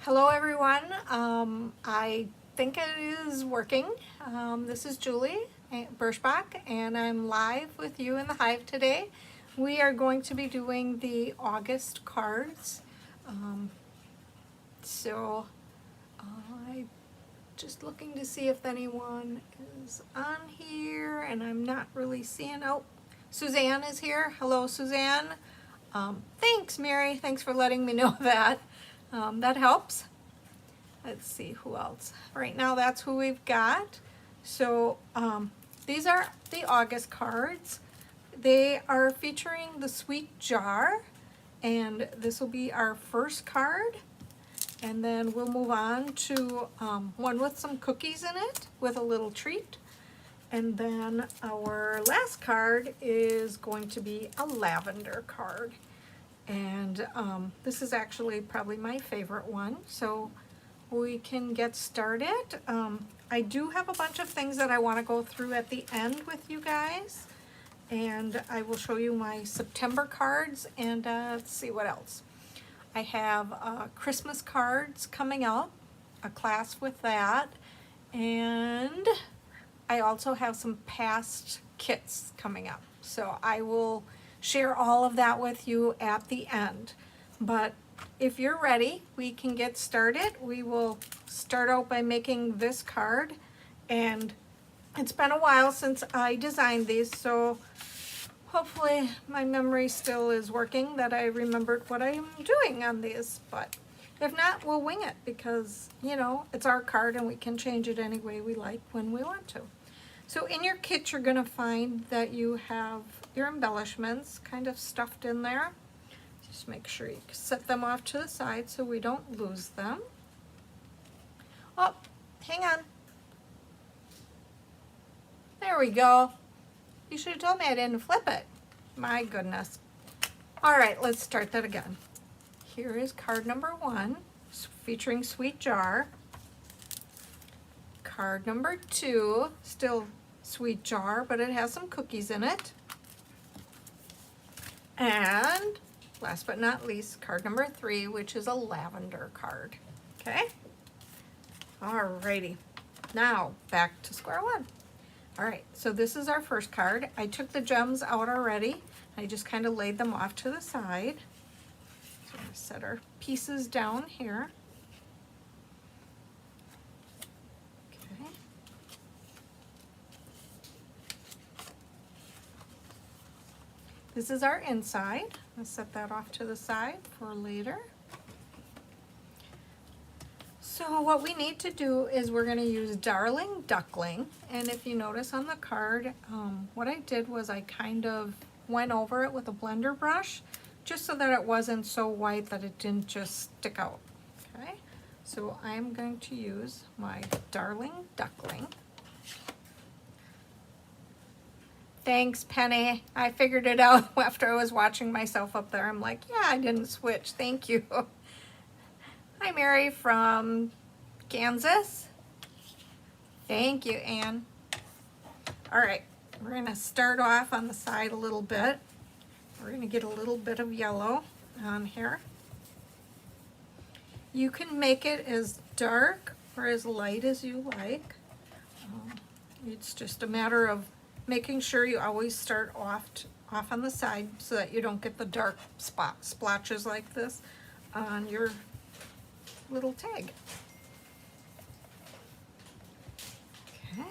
Hello everyone. I think it is working. This is Julie Birschbach and I'm live with you in the Hive today. We are going to be doing the August cards. So I just looking to see if anyone is on here and I'm not really seeing. Oh, Suzanne is here. Hello Suzanne. Thanks Mary, thanks for letting me know that. That helps. Let's see who else. Right now that's who we've got. So these are the August cards. They are featuring the sweet jar, and this will be our first card. And then we'll move on to one with some cookies in it with a little treat. And then our last card is going to be a lavender card. And this is actually probably my favorite one. So we can get started. I do have a bunch of things that I want to go through at the end with you guys. And I will show you my September cards and let's see what else. I have Christmas cards coming up, a class with that. And I also have some past kits coming up. So I will share all of that with you at the end. But if you're ready, we can get started. We will start out by making this card. And it's been a while since I designed these, so hopefully my memory still is working, that I remembered what I'm doing on these. But if not, we'll wing it because, you know, it's our card and we can change it any way we like when we want to. So in your kit, you're going to find that you have your embellishments kind of stuffed in there. Just make sure you set them off to the side so we don't lose them. Oh, hang on. There we go. You should have told me I didn't flip it. My goodness. All right, let's start that again. Here is card number 1, featuring Sweet Jar. Card number 2, still Sweet Jar, but it has some cookies in it. And last but not least, card number 3, which is a lavender card. Okay? Alrighty. Now, back to square one. Alright, so this is our first card. I took the gems out already. I just kind of laid them off to the side. So I'm going to set our pieces down here. Okay. This is our inside. I'll set that off to the side for later. So what we need to do is we're going to use Darling Duckling. And if you notice on the card, what I did was I kind of went over it with a blender brush just so that it wasn't so white that it didn't just stick out. Okay, so I'm going to use my Darling Duckling. Thanks, Penny. I figured it out after I was watching myself up there. I'm like, yeah, I didn't switch. Thank you. Hi, Mary from Kansas. Thank you, Anne. All right, we're going to start off on the side a little bit. We're going to get a little bit of yellow on here. You can make it as dark or as light as you like. It's just a matter of making sure you always start off on the side so that you don't get the dark splotches like this on your little tag. Okay.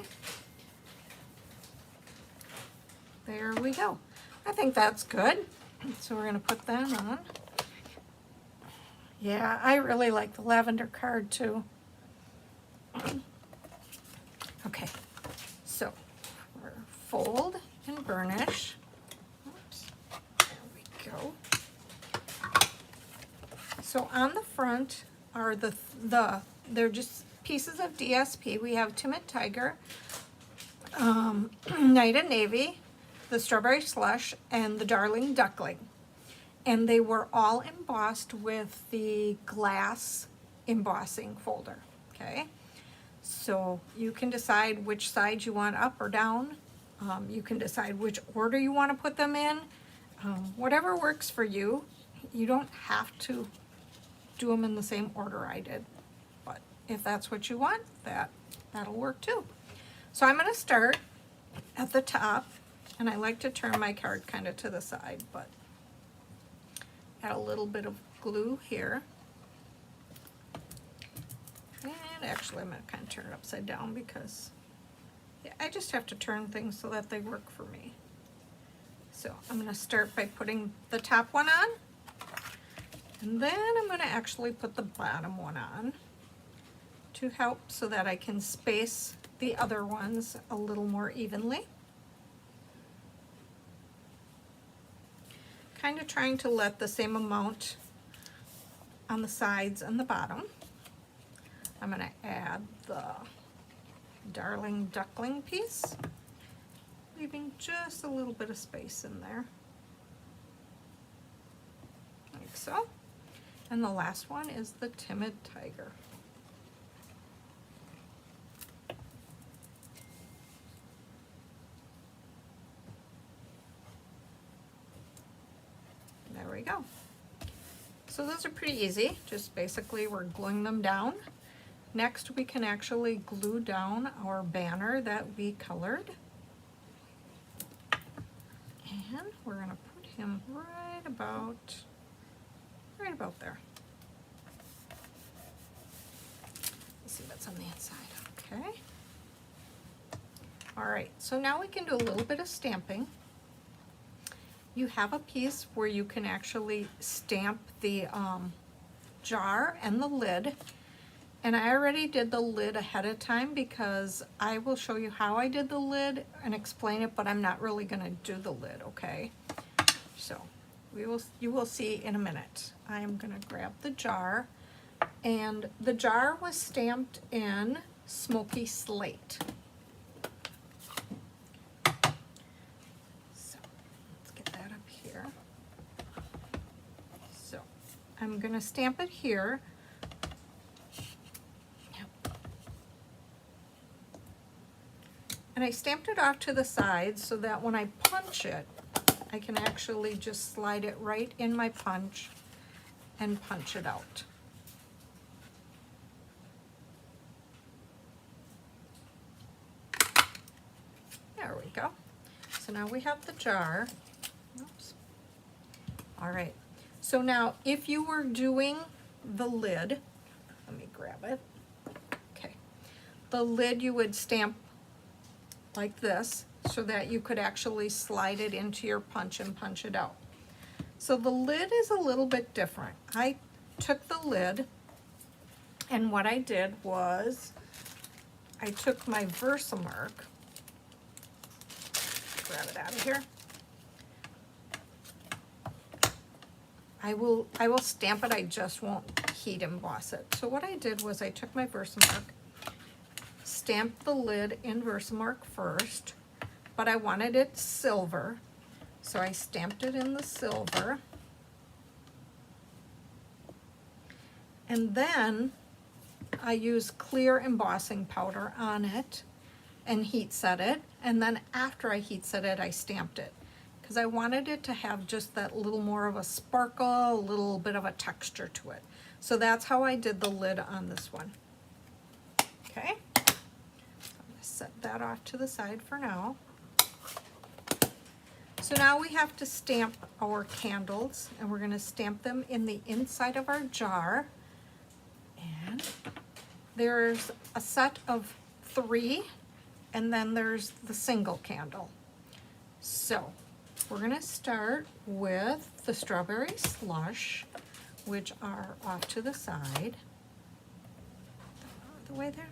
There we go. I think that's good. So we're going to put that on. Yeah, I really like the lavender card too. Okay, so we're fold and burnish. Oops. There we go. So on the front are they're just pieces of DSP. We have Timid Tiger, Night and Navy, the Strawberry Slush, and the Darling Duckling. And they were all embossed with the glass embossing folder, okay? So you can decide which side you want up or down. You can decide which order you want to put them in. Whatever works for you. You don't have to do them in the same order I did. But if that's what you want, that'll work too. So I'm going to start at the top, and I like to turn my card kind of to the side, but add a little bit of glue here. And actually I'm going to kind of turn it upside down because I just have to turn things so that they work for me. So I'm going to start by putting the top one on, and then I'm going to actually put the bottom one on to help so that I can space the other ones a little more evenly. Kind of trying to let the same amount on the sides and the bottom. I'm going to add the Darling Duckling piece, leaving just a little bit of space in there, like so. And the last one is the Timid Tiger. There we go. So those are pretty easy. Just basically we're gluing them down. Next we can actually glue down our banner that we colored. And we're going to put him right about there. Let's see what's on the inside. Okay. All right, so now we can do a little bit of stamping. You have a piece where you can actually stamp the jar and the lid. And I already did the lid ahead of time because I will show you how I did the lid and explain it, but I'm not really going to do the lid, okay? So you will see in a minute. I am going to grab the jar, and the jar was stamped in Smoky Slate. So let's get that up here. So I'm going to stamp it here. And I stamped it off to the side so that when I punch it, I can actually just slide it right in my punch and punch it out. There we go. So now we have the jar. Oops. All right. So now if you were doing the lid, let me grab it. Okay. The lid you would stamp like this so that you could actually slide it into your punch and punch it out. So the lid is a little bit different. I took the lid, and what I did was I took my Versamark, grab it out of here. I will stamp it, I just won't heat emboss it. So what I did was I took my Versamark, stamped the lid in Versamark first, but I wanted it silver, so I stamped it in the silver. And then I used clear embossing powder on it and heat set it, and then after I heat set it, I stamped it because I wanted it to have just that little more of a sparkle, a little bit of a texture to it. So that's how I did the lid on this one. Okay. Set that off to the side for now. So now we have to stamp our candles, and we're going to stamp them in the inside of our jar. And there's a set of 3, and then there's the single candle. So we're going to start with the strawberry slush, which are off to the side. The way there.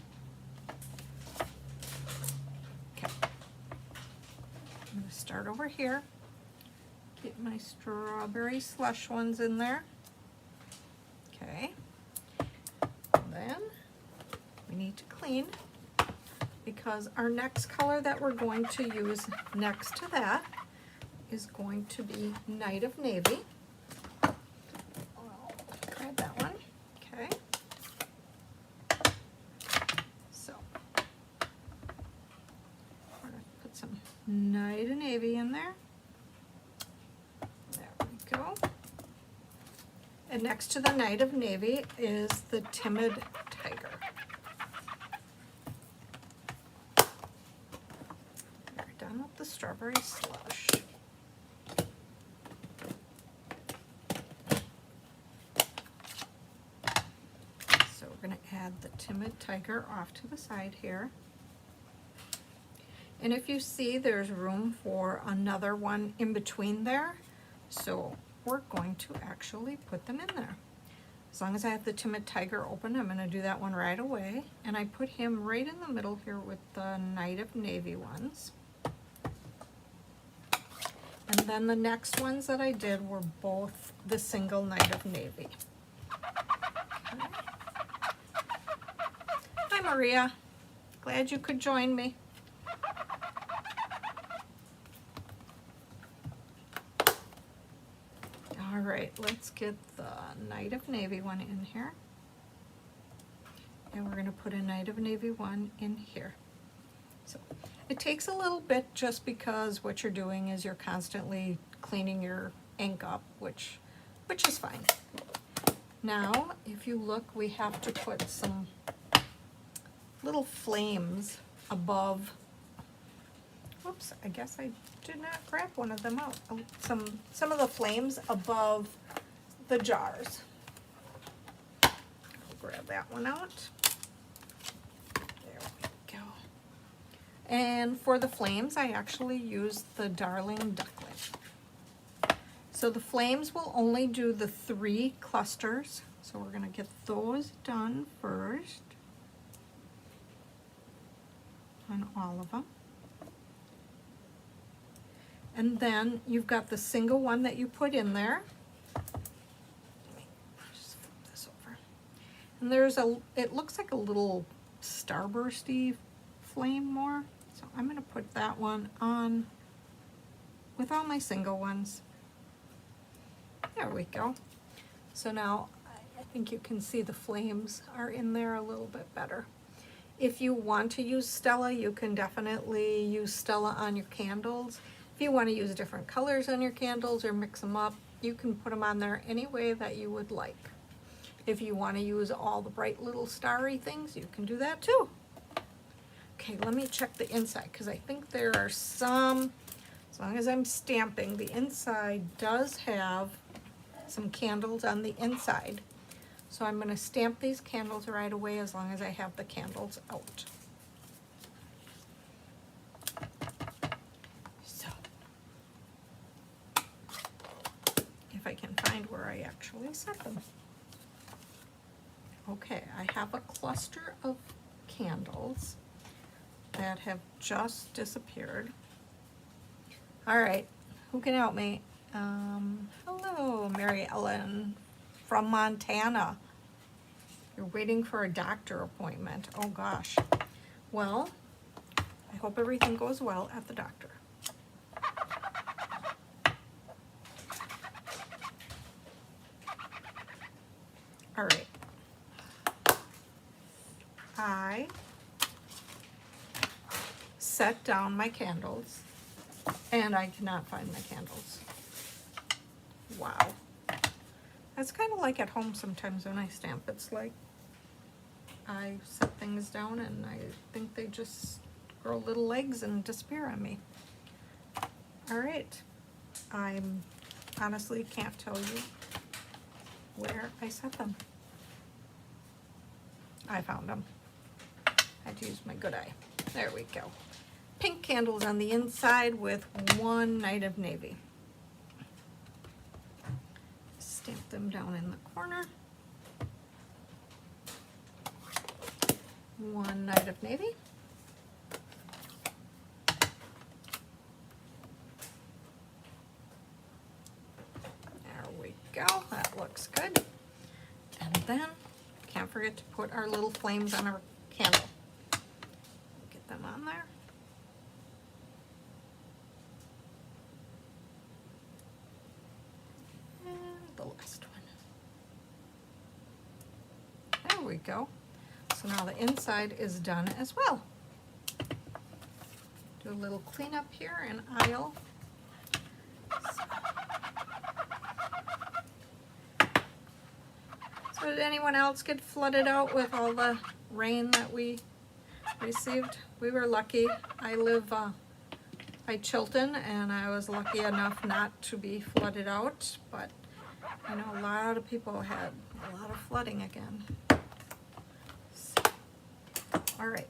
I'm going to start over here, get my strawberry slush ones in there. Okay, and then we need to clean because our next color that we're going to use next to that is going to be Night of Navy. I'll grab that one. Okay. So we're going to put some Night of Navy in there. There we go. And And next to the Night of Navy is the Timid Tiger. We're done with the strawberry slush. So we're going to add the Timid Tiger off to the side here. And if you see, there's room for another one in between there. So we're going to actually put them in there. As long as I have the Timid Tiger open, I'm going to do that one right away. And I put him right in the middle here with the Night of Navy ones. And then the next ones that I did were both the single Night of Navy. Okay. Hi, Maria. Glad you could join me. All right, let's get the Night of Navy one in here. And we're going to put a Night of Navy one in here. So it takes a little bit just because what you're doing is you're constantly cleaning your ink up, which is fine. Now, if you look, we have to put some little flames above. Whoops, I guess I did not grab one of them out. Some of the flames above the jars. I'll grab that one out. There we go. And for the flames, I actually used the Darling Ducklet. So the flames will only do the 3 clusters. So we're going to get those done first on all of them. And then you've got the single one that you put in there. Let me just flip this over. And there's it looks like a little starbursty flame more. So I'm going to put that one on with all my single ones. There we go. So now I think you can see the flames are in there a little bit better. If you want to use Stella, you can definitely use Stella on your candles. If you want to use different colors on your candles or mix them up, you can put them on there any way that you would like. If you want to use all the bright little starry things, you can do that too. Okay, let me check the inside because I think there are some, as long as I'm stamping, the inside does have some candles on the inside. So I'm going to stamp these candles right away as long as I have the candles out. If I can find where I actually set them. Okay, I have a cluster of candles that have just disappeared. All right, who can help me? Hello, Mary Ellen from Montana. You're waiting for a doctor appointment. Oh gosh. Well, I hope everything goes well at the doctor. All right, I set down my candles and I cannot find my candles. Wow. That's kind of like at home sometimes when I stamp. It's like I set things down and I think they just grow little legs and disappear on me. All right, I honestly can't tell you where I set them. I found them. I had to use my good eye. There we go. Pink candles on the inside with 1 Night of Navy. Stamp them down in the corner. 1 Night of Navy. Go, that looks good. And then can't forget to put our little flames on our candle. Get them on there. And the last one. There we go. So now the inside is done as well. Do a little cleanup here in aisle. did anyone else get flooded out with all the rain that we received? We were lucky. I live by Chilton, and I was lucky enough not to be flooded out, but I know a lot of people had a lot of flooding again. So, all right,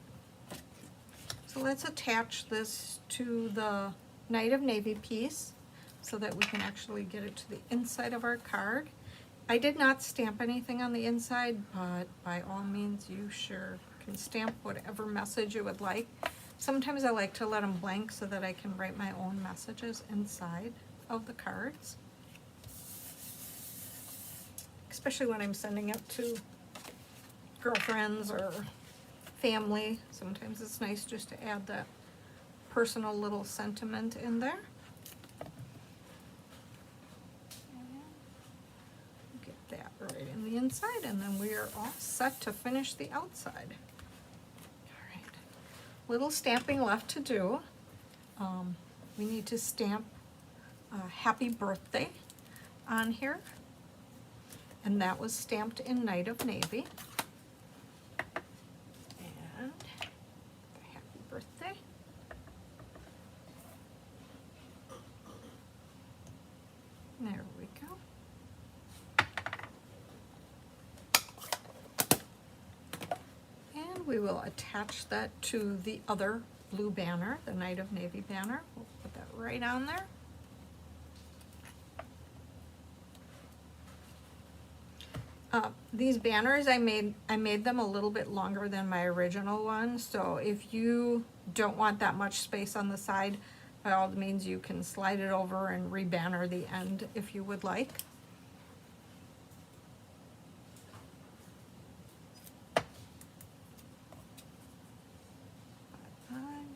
so let's attach this to the Night of Navy piece so that we can actually get it to the inside of our card. I did not stamp anything on the inside, but by all means you sure can stamp whatever message you would like. Sometimes I like to let them blank so that I can write my own messages inside of the cards, especially when I'm sending it to girlfriends or family. Sometimes it's nice just to add that personal little sentiment in there. Get that right in the inside, and then we are all set to finish the outside. Little stamping left to do. We need to stamp Happy Birthday on here, and that was stamped in Night of Navy. And the Happy Birthday. There we go. We will attach that to the other blue banner, the Night of Navy banner. We'll put that right on there. These banners, I made them a little bit longer than my original one, so if you don't want that much space on the side, by all means you can slide it over and re-banner the end if you would like.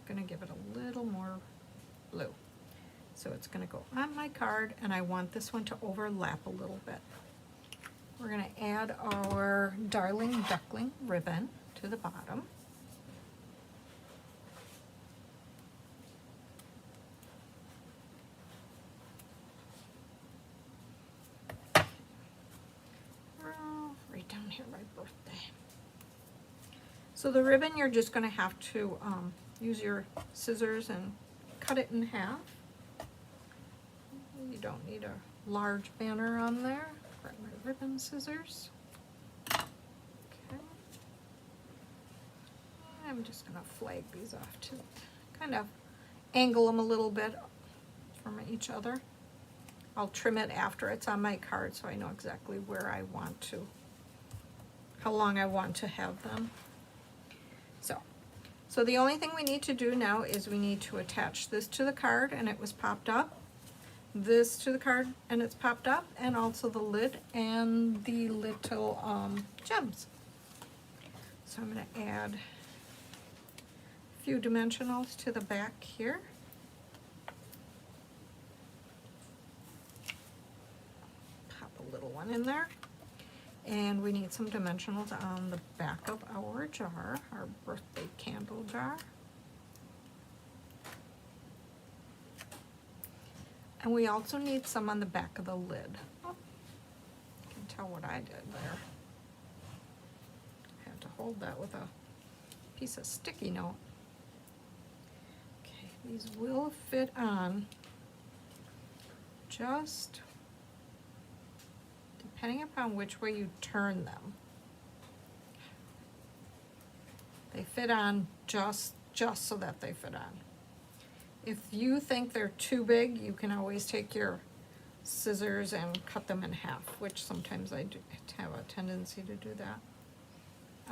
Going to give it a little more blue. So it's going to go on my card, and I want this one to overlap a little bit. We're going to add our Darling Duckling ribbon to the bottom. Right down here, my birthday. So the ribbon, you're just going to have to use your scissors and cut it in half. You don't need a large banner on there. Grab my ribbon scissors. Okay. I'm just going to flag these off to kind of angle them a little bit from each other. I'll trim it after it's on my card so I know exactly where I want to, how long I want to have them. So the only thing we need to do now is we need to attach this to the card, and it was popped up, this to the card and it's popped up, and also the lid and the little gems. So I'm going to add a few dimensionals to the back here. Pop a little one in there. And we need some dimensionals on the back of our jar, our birthday candle jar. And we also need some on the back of the lid. Oh, you can tell what I did there. I have to hold that with a piece of sticky note. Okay, these will fit on just depending upon which way you turn them. They fit on just so that they fit on. If you think they're too big, you can always take your scissors and cut them in half, which sometimes I do have a tendency to do that.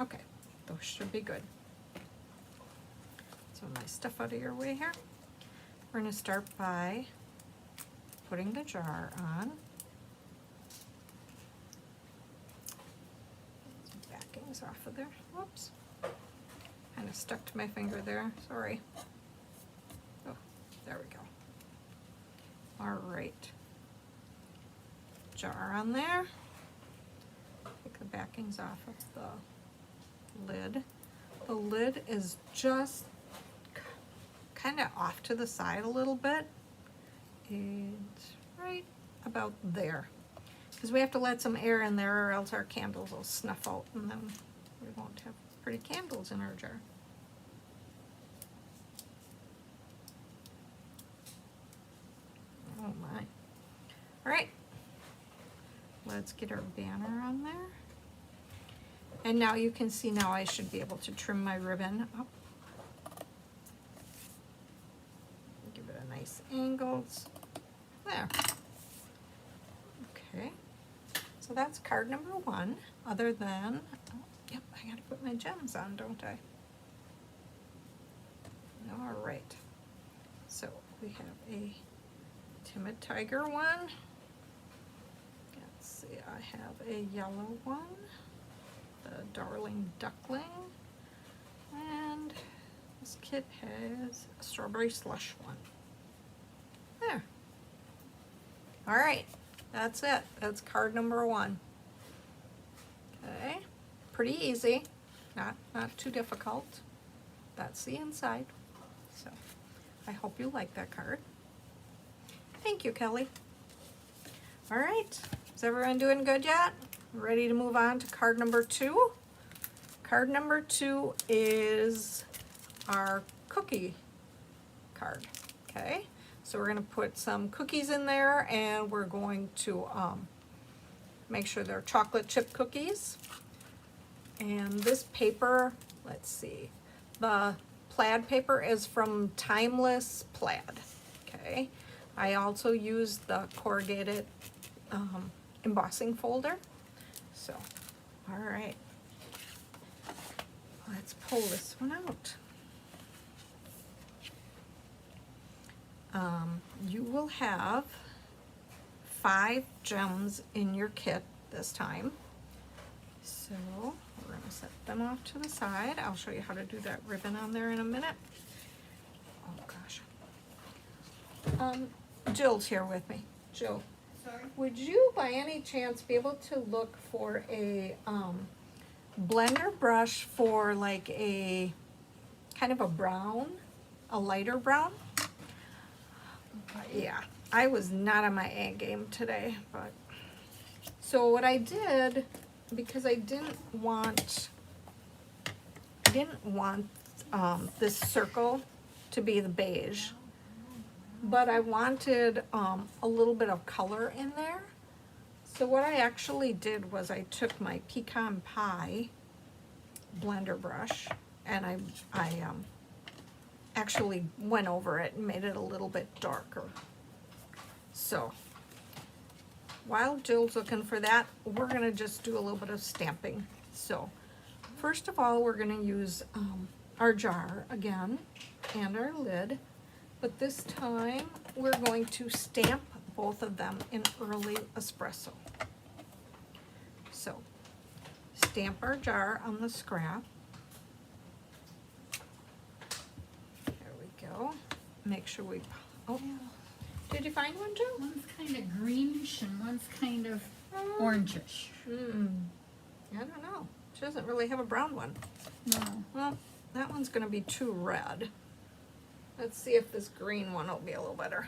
Okay, those should be good. So my stuff out of your way here. We're going to start by putting the jar on. Backings off of there. Whoops. Kind of stuck to my finger there. Sorry. Oh, there we go. All right. Jar on there. Take the backings off of the lid. The lid is just kind of off to the side a little bit. It's right about there. because we have to let some air in there or else our candles will snuff out and then we won't have pretty candles in our jar. Oh my. All right, let's get our banner on there. And now you can see now I should be able to trim my ribbon up. Give it a nice angles. There. Okay, so that's card number 1. Other than, oh, yep, I gotta put my gems on, don't I? All right, so we have a timid tiger one. Let's see, I have a yellow one, the darling duckling, and this kit has a strawberry slush one. There. All right, that's it. That's card number 1. Okay, pretty easy, not too difficult. That's the inside. So I hope you like that card. Thank you, Kelly. All right, is everyone doing good yet? Ready to move on to card number 2? Card number 2 is our cookie card, okay? So we're gonna put some cookies in there and we're going to make sure they're chocolate chip cookies. And this paper, let's see, the plaid paper is from Timeless Plaid, okay? I also used the corrugated embossing folder. So, all right, let's pull this one out. You will have 5 gems in your kit this time. So we're gonna set them off to the side. I'll show you how to do that ribbon on there in a minute. Oh gosh. Jill's here with me. Jill, Sorry? would you by any chance be able to look for a blender brush for like a kind of a brown, a lighter brown? Yeah, I was not on my A game today, but so what I did, because I didn't want this circle to be the beige, but I wanted a little bit of color in there. So what I actually did was I took my pecan pie blender brush and I actually went over it and made it a little bit darker. So while Jill's looking for that, we're gonna just do a little bit of stamping. So first of all, we're gonna use our jar again and our lid, but this time we're going to stamp both of them in early espresso. So stamp our jar on the scrap. Go. Make sure we, oh, did you find one, Jill? One's kind of greenish and one's kind of orangish. I don't know. She doesn't really have a brown one. No. Well, that one's going to be too red. Let's see if this green one will be a little better.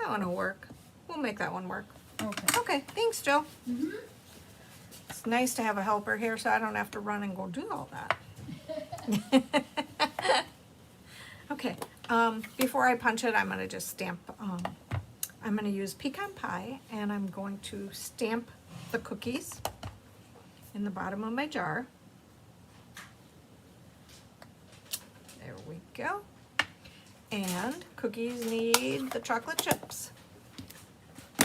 That one will work. We'll make that one work. Okay. Okay, thanks, Jill. Mm-hmm. It's nice to have a helper here so I don't have to run and go do all that. Okay, before I punch it, I'm going to just stamp, I'm going to use pecan pie, and I'm going to stamp the cookies in the bottom of my jar. There we go. And cookies need the chocolate chips.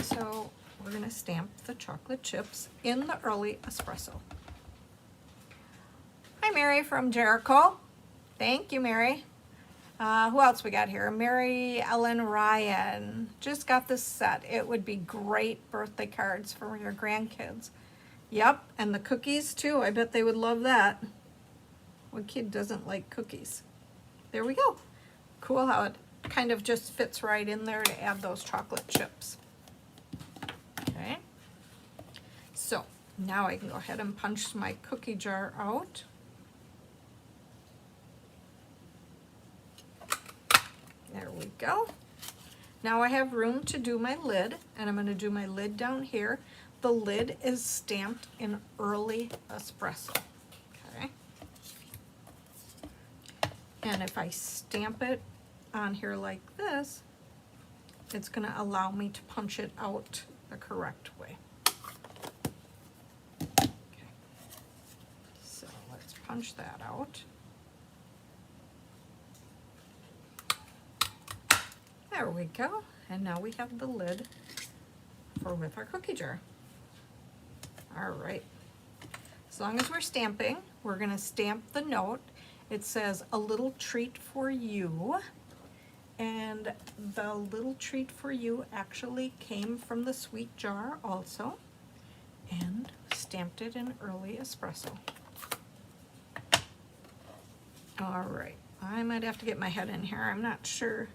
So we're going to stamp the chocolate chips in the early espresso. Hi, Mary from Jericho. Thank you, Mary. Who else we got here? Mary Ellen Ryan. Just got this set. It would be great birthday cards for your grandkids. Yep, and the cookies too. I bet they would love that. What kid doesn't like cookies? There we go. Cool how it kind of just fits right in there to add those chocolate chips. Okay. So now I can go ahead and punch my cookie jar out. There we go. Now I have room to do my lid, and I'm going to do my lid down here. The lid is stamped in early espresso. Okay. And if I stamp it on here like this, it's going to allow me to punch it out the correct way. Okay. So let's punch that out. There we go. And now we have the lid for with our cookie jar. All right. As long as we're stamping, we're going to stamp the note. It says, "A little treat for you." And the little treat for you actually came from the sweet jar also, and stamped it in early espresso. All right. I might have to get my head in here. I'm not sure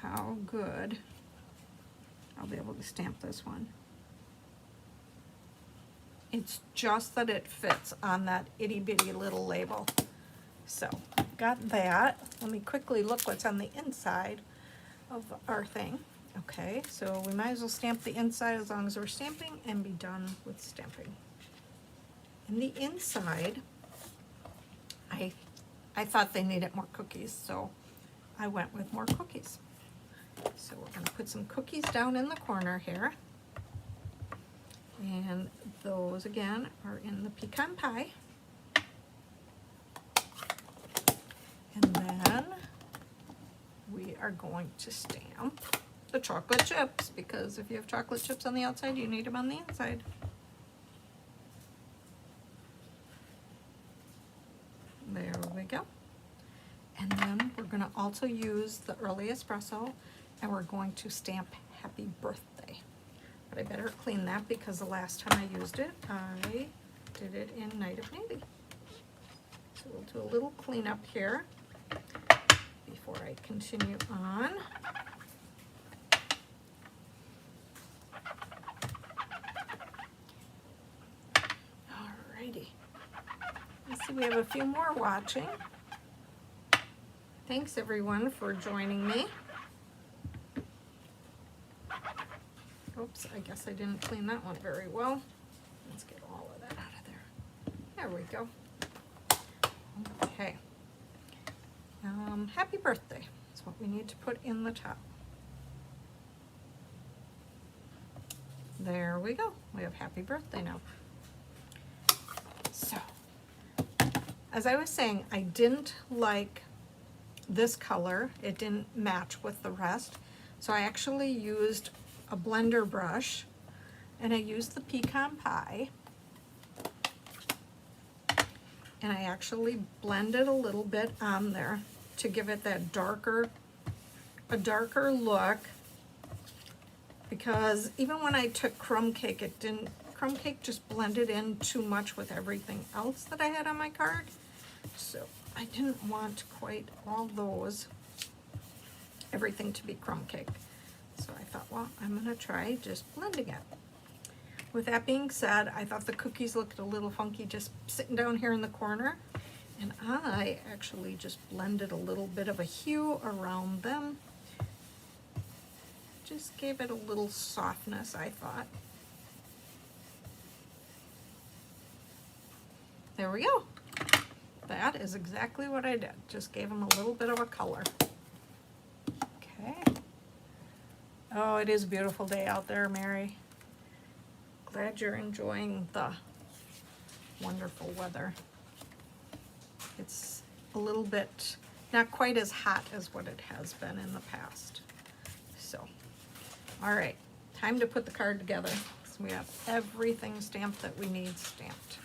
how good I'll be able to stamp this one. It's just that it fits on that itty bitty little label. So, got that. Let me quickly look what's on the inside of our thing. Okay, so we might as well stamp the inside as long as we're stamping and be done with stamping. In the inside, I thought they needed more cookies, so I went with more cookies. So we're going to put some cookies down in the corner here. And those again are in the pecan pie. And then we are going to stamp the chocolate chips, because if you have chocolate chips on the outside, you need them on the inside. There we go. And then we're going to also use the early espresso, and we're going to stamp happy birthday. But I better clean that because the last time I used it, I did it in Night of Navy. So we'll do a little cleanup here before I continue on. Alrighty. Let's see, we have a few more watching. Thanks everyone for joining me. Oops, I guess I didn't clean that one very well. Let's get all of that out of there. There we go. Okay. Happy birthday. That's what we need to put in the top. There we go. We have happy birthday now. So, as I was saying, I didn't like this color. It didn't match with the rest. So I actually used a blender brush, and I used the pecan pie, and I actually blended a little bit on there to give it that a darker look, because even when I took crumb cake, crumb cake just blended in too much with everything else that I had on my card. So I didn't want quite all everything to be crumb cake. So I thought, well, I'm going to try just blending it. With that being said, I thought the cookies looked a little funky just sitting down here in the corner. And I actually just blended a little bit of a hue around them. Just gave it a little softness, I thought. There we go. That is exactly what I did. Just gave them a little bit of a color. Okay. Oh, it is a beautiful day out there, Mary. Glad you're enjoying the wonderful weather. It's a little bit, not quite as hot as what it has been in the past. So, all right, time to put the card together. So we have everything stamped that we need stamped.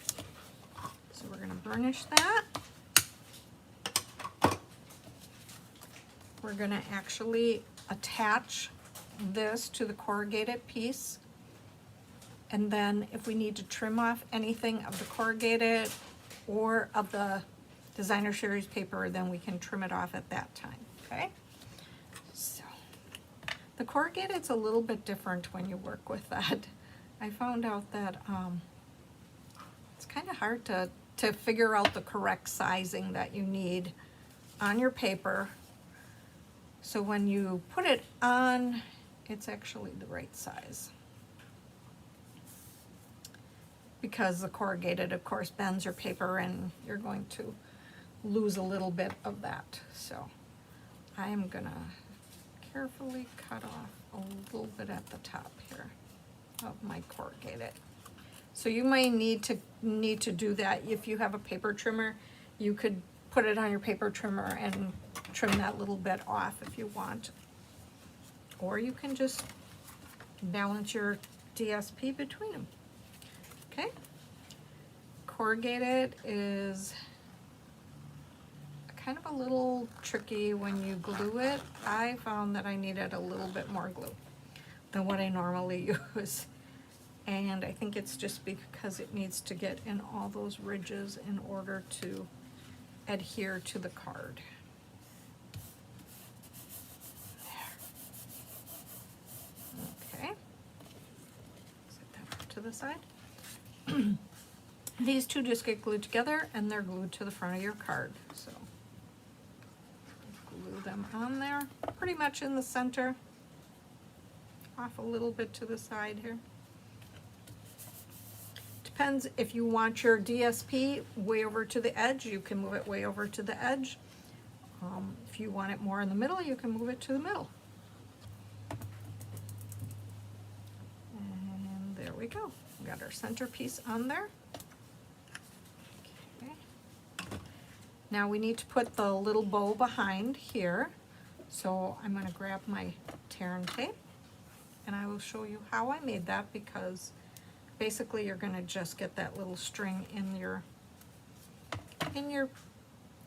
So we're gonna burnish that. We're gonna actually attach this to the corrugated piece, and then if we need to trim off anything of the corrugated or of the designer series paper, then we can trim it off at that time. Okay, so the corrugated's a little bit different when you work with that. I found out that it's kind of hard to figure out the correct sizing that you need on your paper So when you put it on, it's actually the right size. Because the corrugated, of course, bends your paper and you're going to lose a little bit of that. So I am gonna carefully cut off a little bit at the top here of my corrugated. So you might need to do that. If you have a paper trimmer, you could put it on your paper trimmer and trim that little bit off if you want. Or you can just balance your DSP between them. Okay? Corrugated is kind of a little tricky when you glue it. I found that I needed a little bit more glue than what I normally use. And I think it's just because it needs to get in all those ridges in order to adhere to the card. Okay. Set that off to the side. These two just get glued together and they're glued to the front of your card. So glue them on there, pretty much in the center, off a little bit to the side here. Depends if you want your DSP way over to the edge, you can move it way over to the edge. If you want it more in the middle, you can move it to the middle. And there we go. We got our centerpiece on there. Okay. Now we need to put the little bow behind here. So I'm going to grab my tear and tape and I will show you how I made that, because basically you're going to just get that little string in your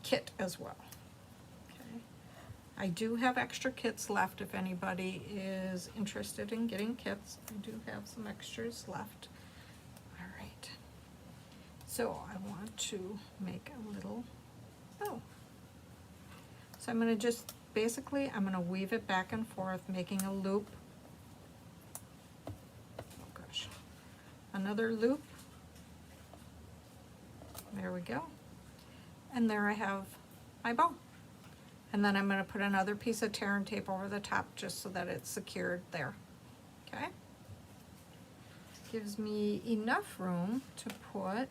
kit as well. Okay. I do have extra kits left if anybody is interested in getting kits. I do have some extras left. All right. So I want to make a little bow. So I'm going to just basically, I'm going to weave it back and forth, making a loop. Another loop. There we go. And there I have my bow. And then I'm going to put another piece of tear and tape over the top just so that it's secured there. Okay? Gives me enough room to put a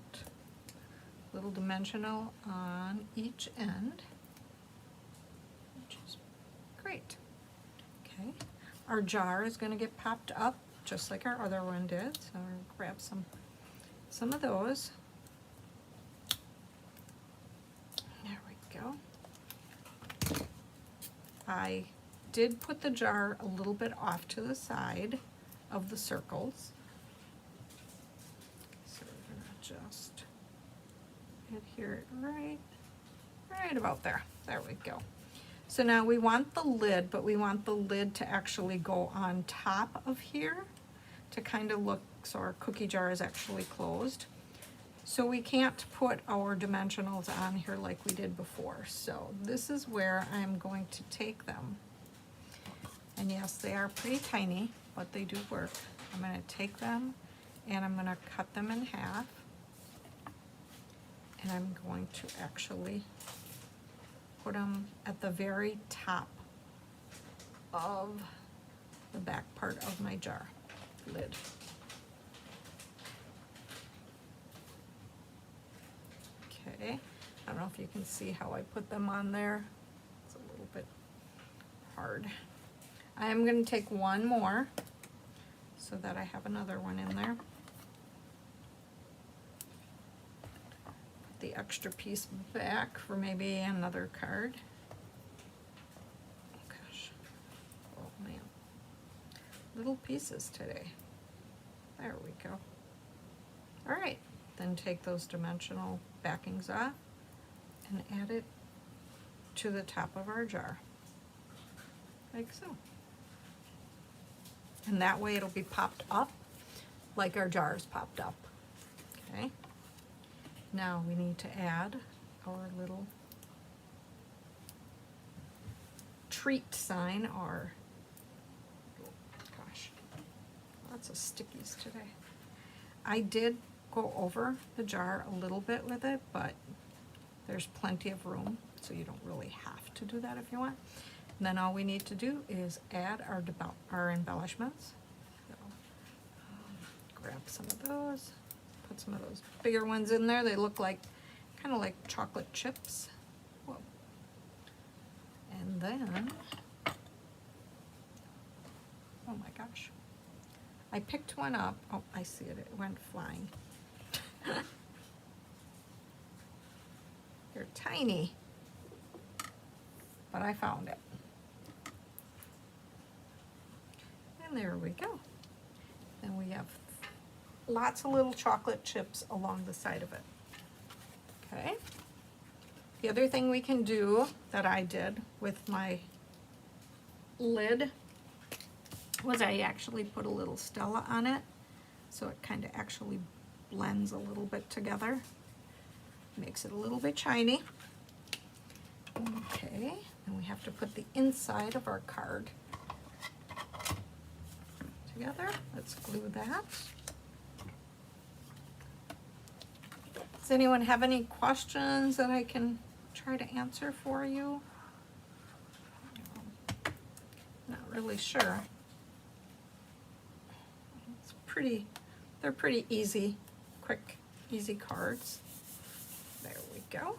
little dimensional on each end, which is great. Okay. Our jar is going to get popped up just like our other one did. So I'll grab some of those. There we go. I did put the jar a little bit off to the side of the circles. So we're gonna just adhere it right about there. There we go. So now we want the lid, but we want the lid to actually go on top of here to kind of look so our cookie jar is actually closed. So we can't put our dimensionals on here like we did before. So this is where I'm going to take them. And yes, they are pretty tiny, but they do work. I'm going to take them and I'm going to cut them in half. And I'm going to actually put them at the very top of the back part of my jar lid. Okay, I don't know if you can see how I put them on there. It's a little bit hard. I am going to take one more so that I have another one in there. Put the extra piece back for maybe another card. Oh gosh, oh man, little pieces today. There we go. All right, then take those dimensional backings off and add it to the top of our jar, like so. And that way it'll be popped up like our jar is popped up. Okay. Now we need to add our little treat sign, or gosh, lots of stickies today. I did go over the jar a little bit with it, but there's plenty of room, so you don't really have to do that if you want. And then all we need to do is add our embellishments. So, grab some of those, put some of those bigger ones in there. They look like, kind of like chocolate chips. Whoa. And then, oh my gosh, I picked one up. Oh, I see it, it went flying. They're tiny, but I found it. And there we go. And we have lots of little chocolate chips along the side of it. Okay. The other thing we can do that I did with my lid was I actually put a little Stella on it, so it kind of actually blends a little bit together. Makes it a little bit shiny. Okay, and we have to put the inside of our card together. Let's glue that. Does anyone have any questions that I can try to answer for you? Not really sure. It's pretty, they're pretty easy, quick, easy cards. There we go.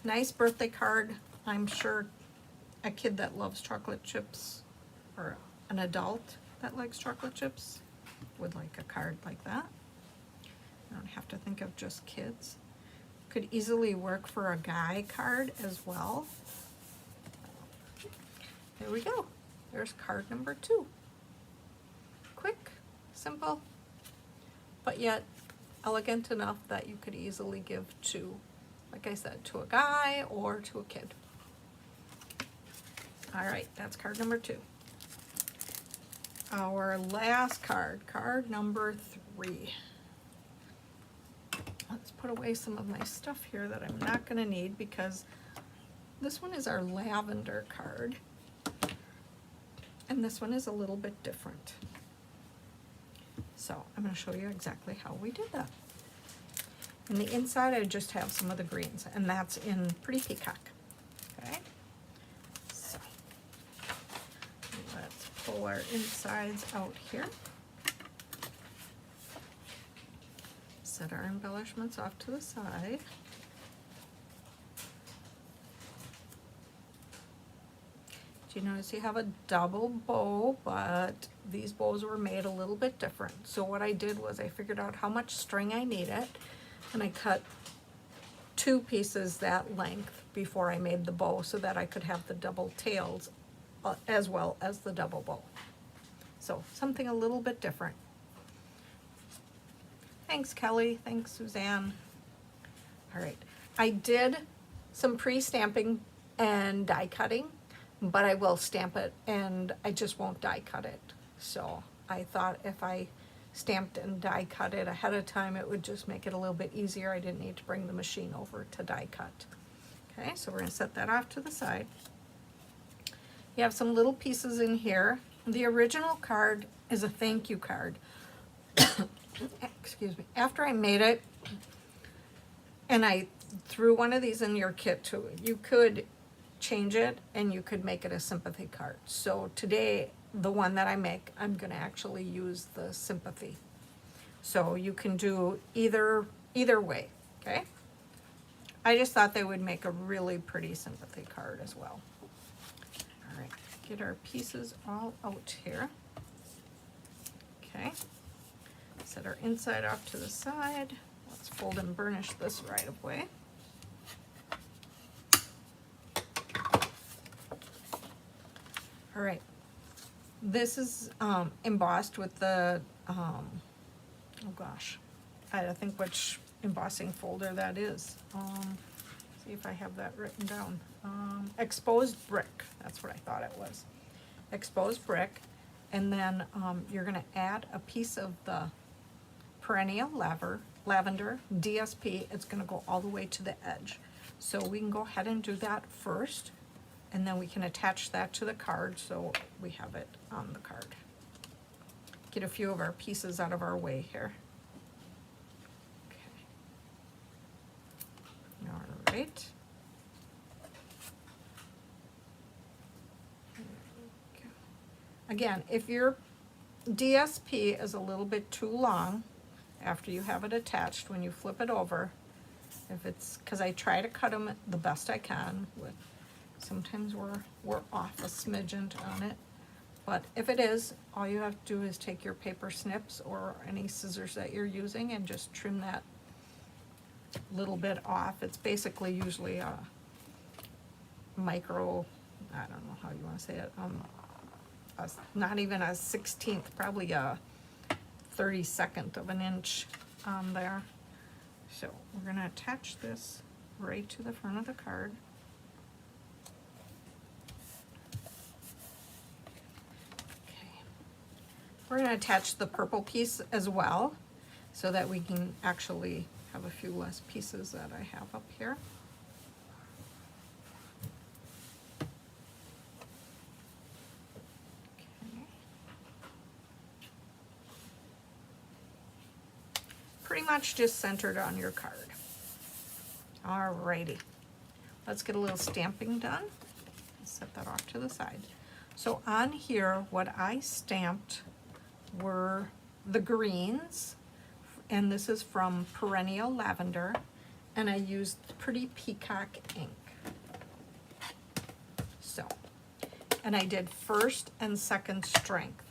Nice birthday card. I'm sure a kid that loves chocolate chips or an adult that likes chocolate chips would like a card like that. I don't have to think of just kids. Could easily work for a guy card as well. There we go. There's card number 2. Quick, simple, but yet elegant enough that you could easily give to, like I said, to a guy or to a kid. All right, that's card number 2. Our last card, card number 3. Let's put away some of my stuff here that I'm not going to need, because this one is our lavender card, and this one is a little bit different. So I'm going to show you exactly how we did that. In the inside, I just have some of the greens, and that's in Pretty Peacock. Okay, so let's pull our insides out here. Set our embellishments off to the side. Do you notice you have a double bow, but these bows were made a little bit different. So what I did was I figured out how much string I needed, and I cut 2 pieces that length before I made the bow so that I could have the double tails as well as the double bow. So something a little bit different. Thanks, Kelly. Thanks, Suzanne. All right. I did some pre-stamping and die cutting, but I will stamp it, and I just won't die cut it. So I thought if I stamped and die cut it ahead of time, it would just make it a little bit easier. I didn't need to bring the machine over to die cut. Okay, so we're going to set that off to the side. You have some little pieces in here. The original card is a thank you card. Excuse me. After I made it, and I threw one of these in your kit too, you could change it and you could make it a sympathy card. So today, the one that I make, I'm going to actually use the sympathy. So you can do either way, okay? I just thought they would make a really pretty sympathy card as well. All right, get our pieces all out here. Okay. Set our inside off to the side. Let's fold and burnish this right away. All right, this is embossed with the, oh gosh, I don't think which embossing folder that is. See if I have that written down. Exposed brick, that's what I thought it was. Exposed brick, and then you're gonna add a piece of the perennial lavender DSP. It's going to go all the way to the edge. So we can go ahead and do that first, and then we can attach that to the card so we have it on the card. Get a few of our pieces out of our way here. Okay. All right. again, if your DSP is a little bit too long after you have it attached, when you flip it over, if it's, because I try to cut them the best I can with, sometimes we're off a smidgen on it, but if it is, all you have to do is take your paper snips or any scissors that you're using and just trim that little bit off. It's basically usually a micro, I don't know how you want to say it, not even a 16th, probably a 32nd of an inch on there. So we're going to attach this right to the front of the card. Okay. We're going to attach the purple piece as well so that we can actually have a few less pieces that I have up here. Pretty much just centered on your card. Alrighty, let's get a little stamping done. Set that off to the side. So on here, what I stamped were the greens, and this is from Perennial Lavender, and I used Pretty Peacock ink. So, and I did first and second strength.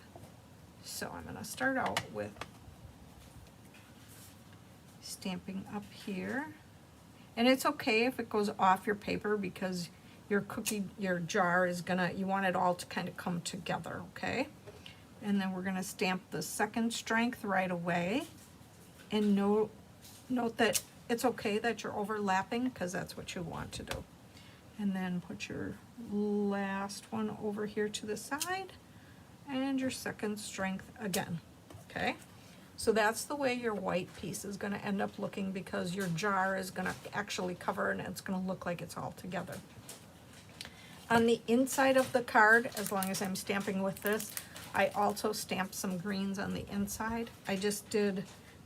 So I'm gonna start out with stamping up here, and it's okay if it goes off your paper because your jar is gonna, you want it all to kind of come together, okay? And then we're gonna stamp the second strength right away, and note that it's okay that you're overlapping because that's what you want to do. And then put your last one over here to the side and your second strength again, okay? So that's the way your white piece is going to end up looking, because your jar is going to actually cover and it's going to look like it's all together. On the inside of the card, as long as I'm stamping with this, I also stamped some greens on the inside. I just did,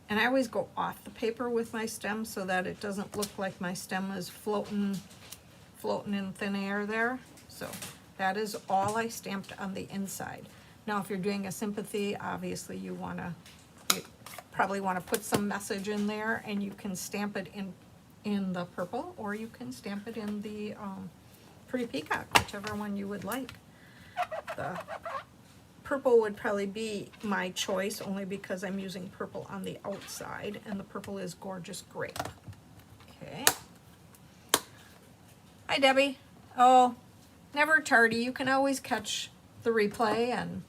and I always go off the paper with my stem so that it doesn't look like my stem is floating in thin air there. So that is all I stamped on the inside. Now if you're doing a sympathy, obviously you probably want to put some message in there, and you can stamp it in the purple, or you can stamp it in the Pretty Peacock, whichever one you would like. The purple would probably be my choice, only because I'm using purple on the outside, and the purple is Gorgeous Grape. Okay. Hi, Debbie. Oh, never tardy. You can always catch the replay and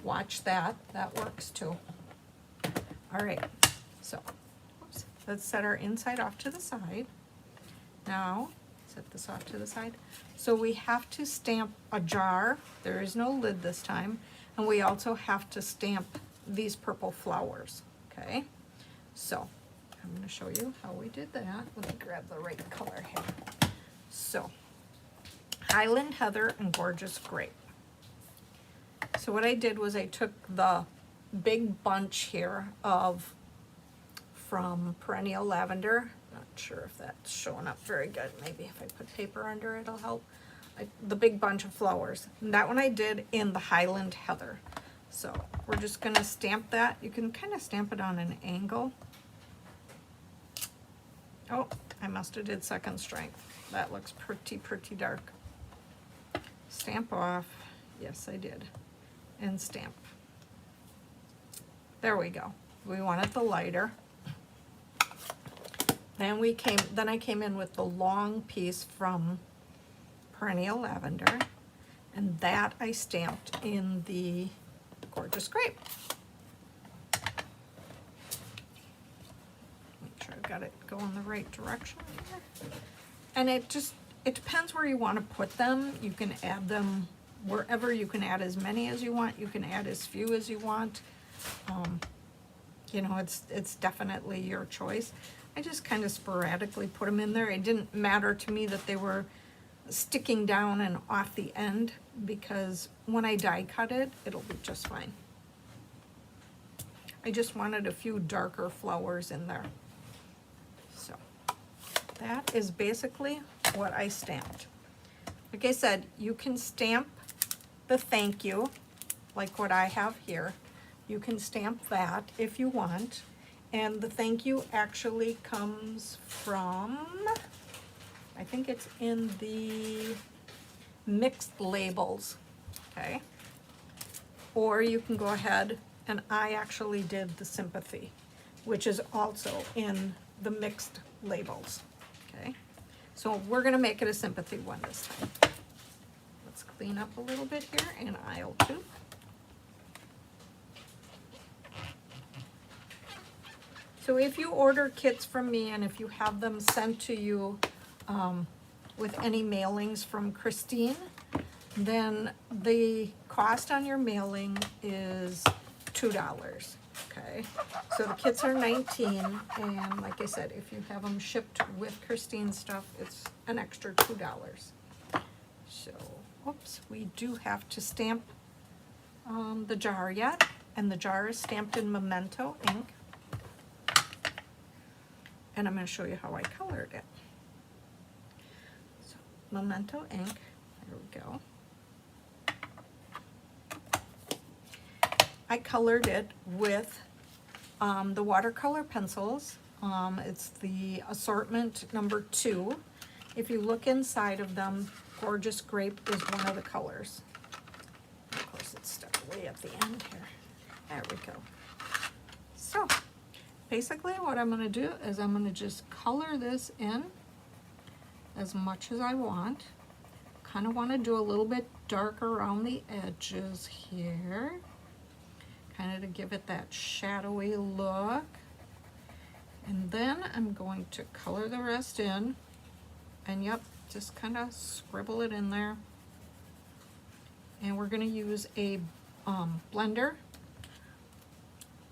watch that. That works too. All right, so oops, let's set our inside off to the side. Now, set this off to the side. So we have to stamp a jar. There is no lid this time. And we also have to stamp these purple flowers, okay? So I'm gonna show you how we did that. Let me grab the right color here. So, Highland Heather and Gorgeous Grape. So what I did was I took the big bunch here from Perennial Lavender. Not sure if that's showing up very good. Maybe if I put paper under it, it'll help. The big bunch of flowers. And that one I did in the Highland Heather. So we're just gonna stamp that. You can kind of stamp it on an angle. Oh, I must have did second strength. That looks pretty dark. Stamp off. Yes, I did. And stamp. There we go. We wanted the lighter. Then I came in with the long piece from Perennial Lavender, and that I stamped in the Gorgeous Grape. Make sure I've got it going the right direction here. And it depends where you want to put them. You can add them wherever. You can add as many as you want. You can add as few as you want. You know, it's definitely your choice. I just kind of sporadically put them in there. It didn't matter to me that they were sticking down and off the end, because when I die cut it, it'll be just fine. I just wanted a few darker flowers in there. So that is basically what I stamped. Like I said, you can stamp the thank you like what I have here. You can stamp that if you want. And the thank you actually comes from, I think it's in the mixed labels, okay? Or you can go ahead, and I actually did the sympathy, which is also in the mixed labels, okay? So we're gonna make it a sympathy one this time. Let's clean up a little bit here in aisle 2. So if you order kits from me and if you have them sent to you with any mailings from Christine, then the cost on your mailing is $2, okay? So the kits are $19, and like I said, if you have them shipped with Christine's stuff, it's an extra $2. So, oops, we do have to stamp the jar yet, and the jar is stamped in Memento ink. And I'm going to show you how I colored it. So, Memento ink, there we go. I colored it with the watercolor pencils. It's the assortment number 2. If you look inside of them, Gorgeous Grape is one of the colors. Of course, it's stuck way at the end here. There we go. So, basically what I'm going to do is I'm going to just color this in as much as I want. Kind of want to do a little bit darker around the edges here. Kind of to give it that shadowy look. And then I'm going to color the rest in. And yep, just kind of scribble it in there. And we're going to use a blender,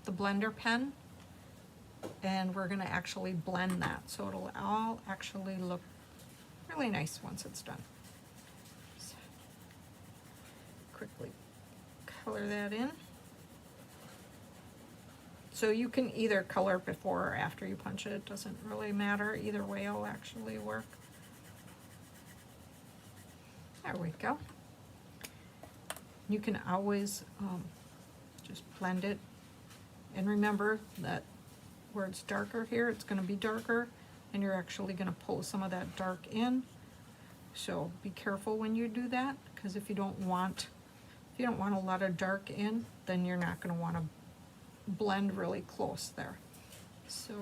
the blender pen. And we're going to actually blend that, so it'll all actually look really nice once it's done. So, quickly color that in. So you can either color before or after you punch it. It doesn't really matter. Either way will actually work. There we go. You can always just blend it. And remember that where it's darker here, it's going to be darker, and you're actually going to pull some of that dark in. So be careful when you do that, because if you don't want a lot of dark in, then you're not going to want to blend really close there. So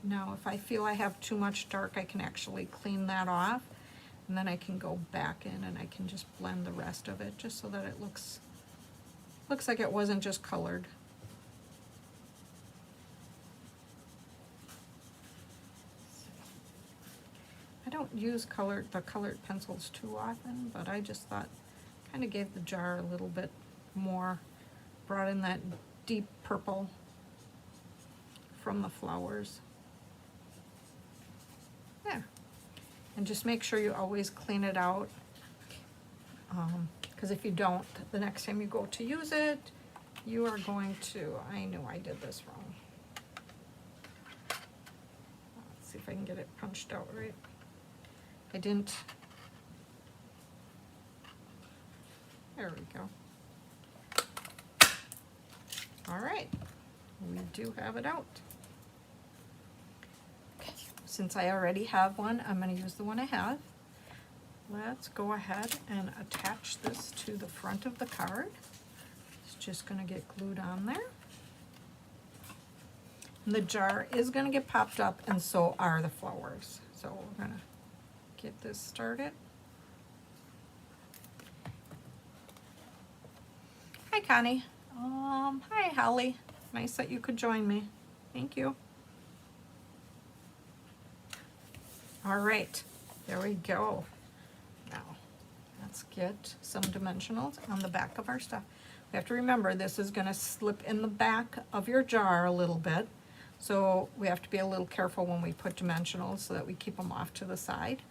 now if I feel I have too much dark, I can actually clean that off, and then I can go back in and I can just blend the rest of it, just so that it looks like it wasn't just colored. I don't use the colored pencils too often, but I just thought, kind of gave the jar a little bit more, brought in that deep purple from the flowers. There. And just make sure you always clean it out, because if you don't, the next time you go to use it, you are going to, I knew I did this wrong. Let's see if I can get it punched out right. I didn't. There we go. All right, we do have it out. Okay. Since I already have one, I'm going to use the one I have. Let's go ahead and attach this to the front of the card. It's just going to get glued on there. And the jar is going to get popped up, and so are the flowers. So we're going to get this started. Hi, Connie. Hi, Holly. Nice that you could join me. Thank you. All right, there we go. Now, let's get some dimensionals on the back of our stuff. We have to remember this is going to slip in the back of your jar a little bit, so we have to be a little careful when we put dimensionals so that we keep them off to the side.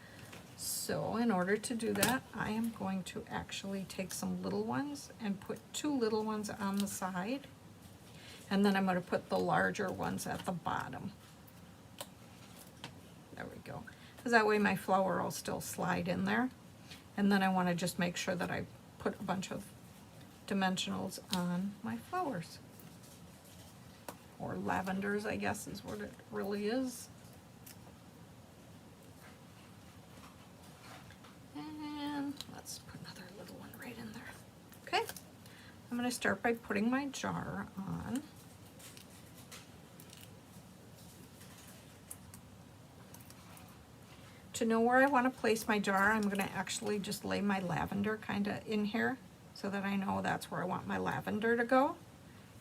So in order to do that, I am going to actually take some little ones and put 2 little ones on the side, and then I'm going to put the larger ones at the bottom. There we go. Because that way my flower will still slide in there. And then I want to just make sure that I put a bunch of dimensionals on my flowers. Or lavenders, I guess is what it really is. And let's put another little one right in there. Okay, I'm going to start by putting my jar on. To know where I want to place my jar, I'm going to actually just lay my lavender kind of in here so that I know that's where I want my lavender to go.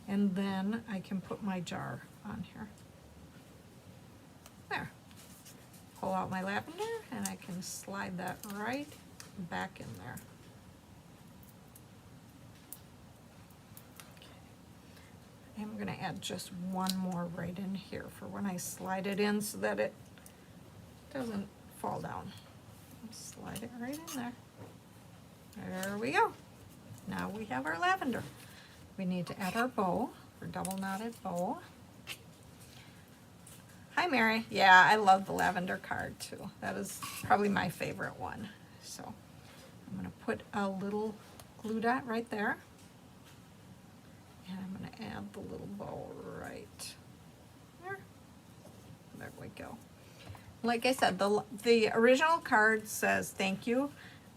And then I can put my jar on here. There. Pull out my lavender and I can slide that right back in there. Okay. I'm going to add just one more right in here for when I slide it in so that it doesn't fall down. Slide it right in there. There we go. Now we have our lavender. We need to add our bow, our double knotted bow. Hi Mary. Yeah, I love the lavender card too. That is probably my favorite one. So I'm going to put a little glue dot right there. And I'm going to add the little bow right there. There we go. Like I said, the original card says thank you.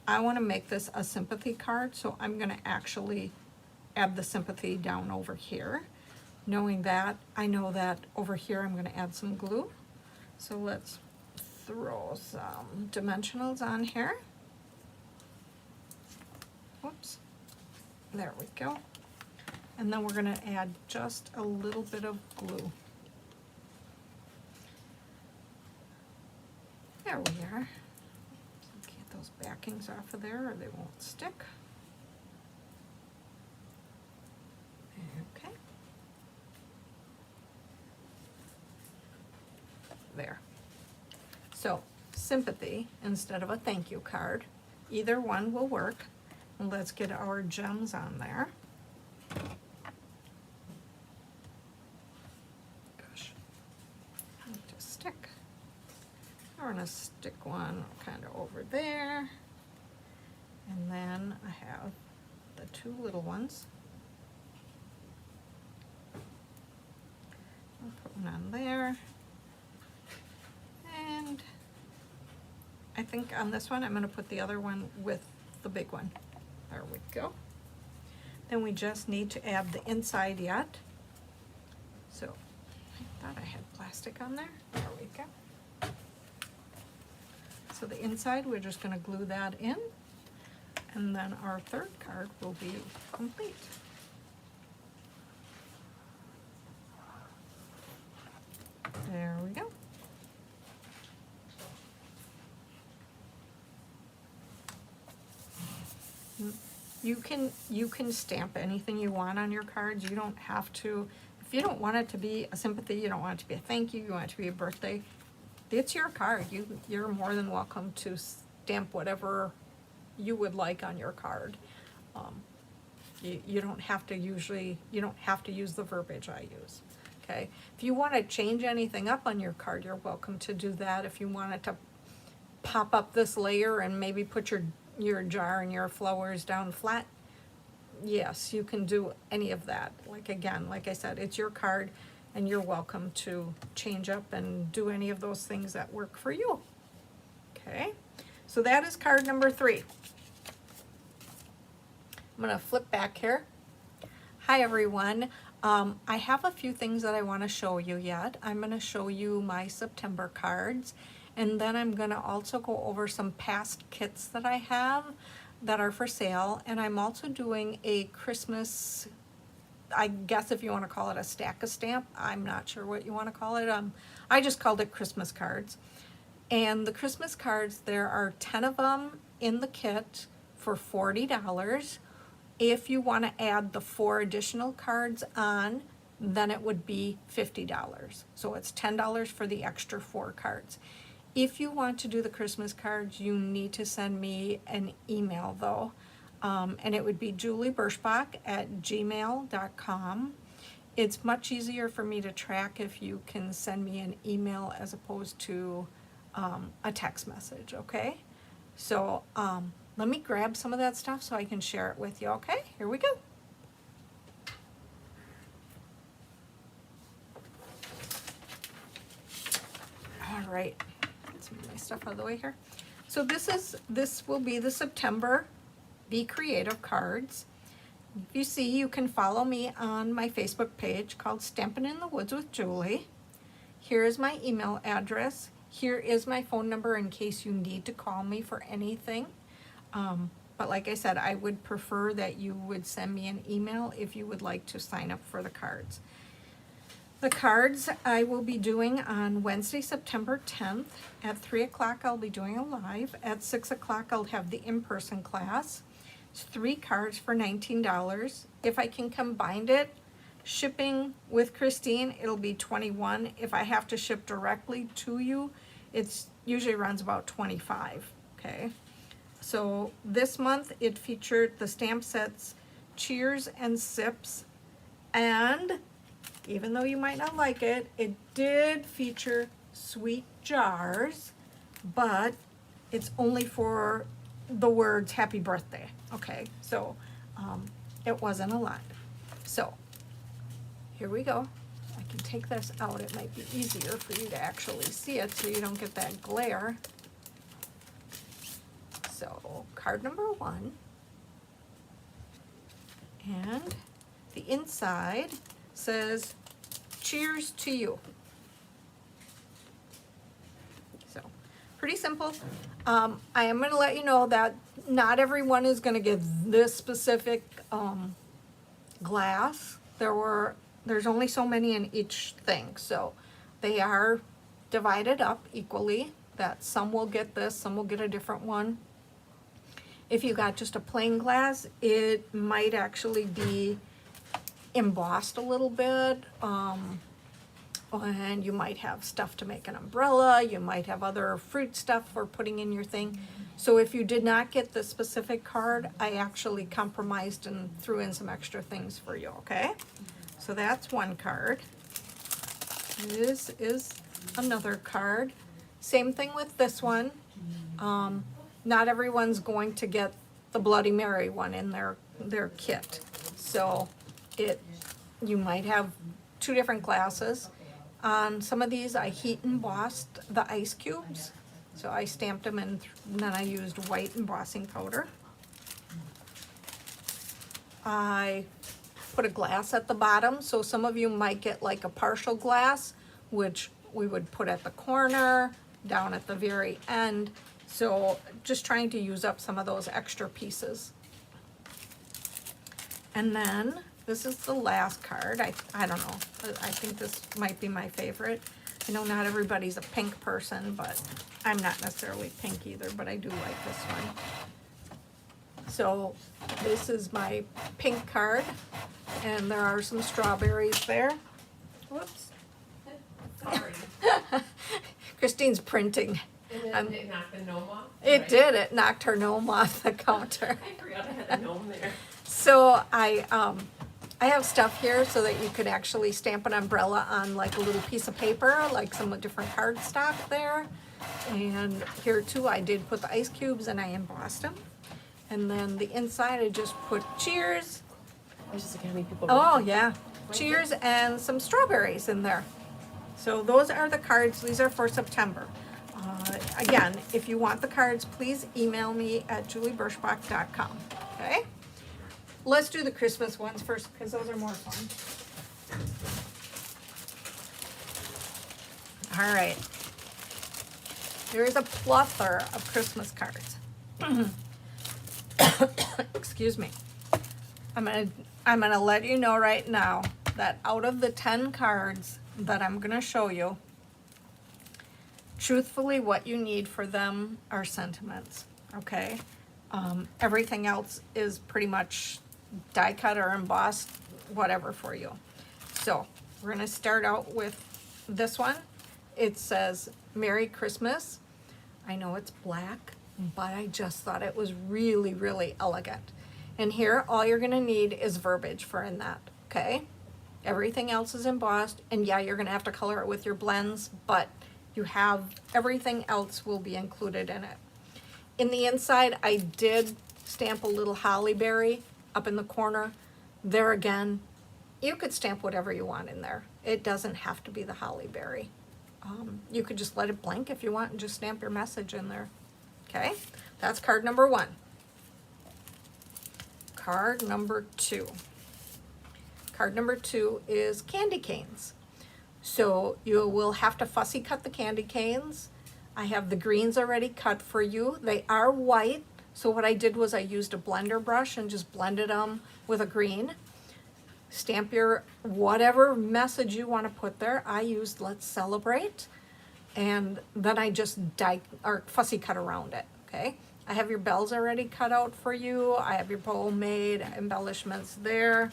I want to make this a sympathy card, so I'm going to actually add the sympathy down over here. Knowing that, I know that over here I'm going to add some glue. So let's throw some dimensionals on here. Whoops. There we go. And then we're going to add just a little bit of glue. There we are. Get those backings off of there or they won't stick. Okay. There. So, sympathy instead of a thank you card. Either one will work. And let's get our gems on there. Gosh, I need to stick. We're going to stick one kind of over there. And then I have the two little ones. I'll put one on there. And I think on this one I'm going to put the other one with the big one. There we go. Then we just need to add the inside yet. So I thought I had plastic on there. There we go. So the inside, we're just going to glue that in, and then our third card will be complete. There we go. You can stamp anything you want on your cards. You don't have to, if you don't want it to be a sympathy, you don't want it to be a thank you, you want it to be a birthday, it's your card. You're more than welcome to stamp whatever you would like on your card. You don't have to use the verbiage I use. Okay. If you want to change anything up on your card, you're welcome to do that. If you wanted to pop up this layer and maybe put your jar and your flowers down flat, yes, you can do any of that. Like I said, it's your card. And you're welcome to change up and do any of those things that work for you. Okay, so that is card number 3. I'm going to flip back here. Hi everyone. I have a few things that I want to show you yet. I'm going to show you my September cards, and then I'm going to also go over some past kits that I have that are for sale, and I'm also doing a Christmas, I guess if you want to call it a stack of stamp, I'm not sure what you want to call it. I just called it Christmas cards. And the Christmas cards, there are 10 of them in the kit for $40. If you want to add the 4 additional cards on, then it would be $50. So it's $10 for the extra 4 cards. If you want to do the Christmas cards, you need to send me an email though. And it would be julieBirschbach@gmail.com. It's much easier for me to track if you can send me an email as opposed to a text message, okay? So let me grab some of that stuff so I can share it with you, okay? Here we go. stuff out of the way here. So this will be the September Be Creative cards. If you see, you can follow me on my Facebook page called Stampin' in the Woods with Julie. Here is my email address. Here is my phone number in case you need to call me for anything. But like I said, I would prefer that you would send me an email if you would like to sign up for the cards. The cards I will be doing on Wednesday, September 10th. At 3 o'clock, I'll be doing a live. At 6 o'clock, I'll have the in-person class. It's 3 cards for $19. If I can combine it, shipping with Christine, it'll be $21. If I have to ship directly to you, it's usually runs about $25, okay? So this month, it featured the stamp sets Cheers and Sips, and even though you might not like it, it did feature Sweet Jars, but it's only for the words happy birthday, okay? So it wasn't a lot. So here we go. I can take this out. It might be easier for you to actually see it so you don't get that glare. So card number 1. And the inside says, cheers to you. So, pretty simple. I am going to let you know that not everyone is going to get this specific glass. There's only so many in each thing, so they are divided up equally, that some will get this, some will get a different one. If you got just a plain glass, it might actually be embossed a little bit, and you might have stuff to make an umbrella, you might have other fruit stuff for putting in your thing. So if you did not get the specific card, I actually compromised and threw in some extra things for you, okay? So that's one card. This is another card. Same thing with this one. Not everyone's going to get the Bloody Mary one in their kit. So you might have 2 different glasses. On some of these, I heat embossed the ice cubes. So I stamped them and then I used white embossing powder. I put a glass at the bottom, so some of you might get like a partial glass, which we would put at the corner, down at the very end. So just trying to use up some of those extra pieces. And then this is the last card. I don't know. I think this might be my favorite. I know not everybody's a pink person, but I'm not necessarily pink either, but I do like this one. So this is my pink card, and there are some strawberries there. Whoops. Sorry. Christine's printing. And then it knocked the gnome off? It Right. did. It knocked her gnome off the counter. I forgot I had a gnome there. So I have stuff here so that you could actually stamp an umbrella on like a little piece of paper, like some different cardstock there. And here too, I did put the ice cubes and I embossed them. And then the inside, I just put cheers. I was just looking how many people. Oh yeah, cheers and some strawberries in there. So those are the cards. These are for September. Again, if you want the cards, please email me at juliebirschbach.com. Okay? Let's do the Christmas ones first because those are more fun. All right. There's a plethora of Christmas cards. Excuse me. I'm gonna let you know right now that out of the 10 cards that I'm gonna show you, truthfully, what you need for them are sentiments, okay? Everything else is pretty much die cut or embossed, whatever for you. So we're gonna start out with this one. It says, Merry Christmas. I know it's black, but I just thought it was really, really elegant. And here, all you're gonna need is verbiage for in that, okay? Everything else is embossed, and yeah, you're gonna have to color it with your blends, but you have, everything else will be included in it. In the inside, I did stamp a little holly berry up in the corner. There again, you could stamp whatever you want in there. It doesn't have to be the holly berry. You could just let it blank if you want and just stamp your message in there. Okay, that's card number 1. Card number 2. Card number 2 is candy canes. So you will have to fussy cut the candy canes. I have the greens already cut for you. They are white, so what I did was I used a blender brush and just blended them with a green. Stamp your whatever message you want to put there. I used Let's Celebrate, and then I just fussy cut around it, okay? I have your bells already cut out for you. I have your bowl made, embellishments there.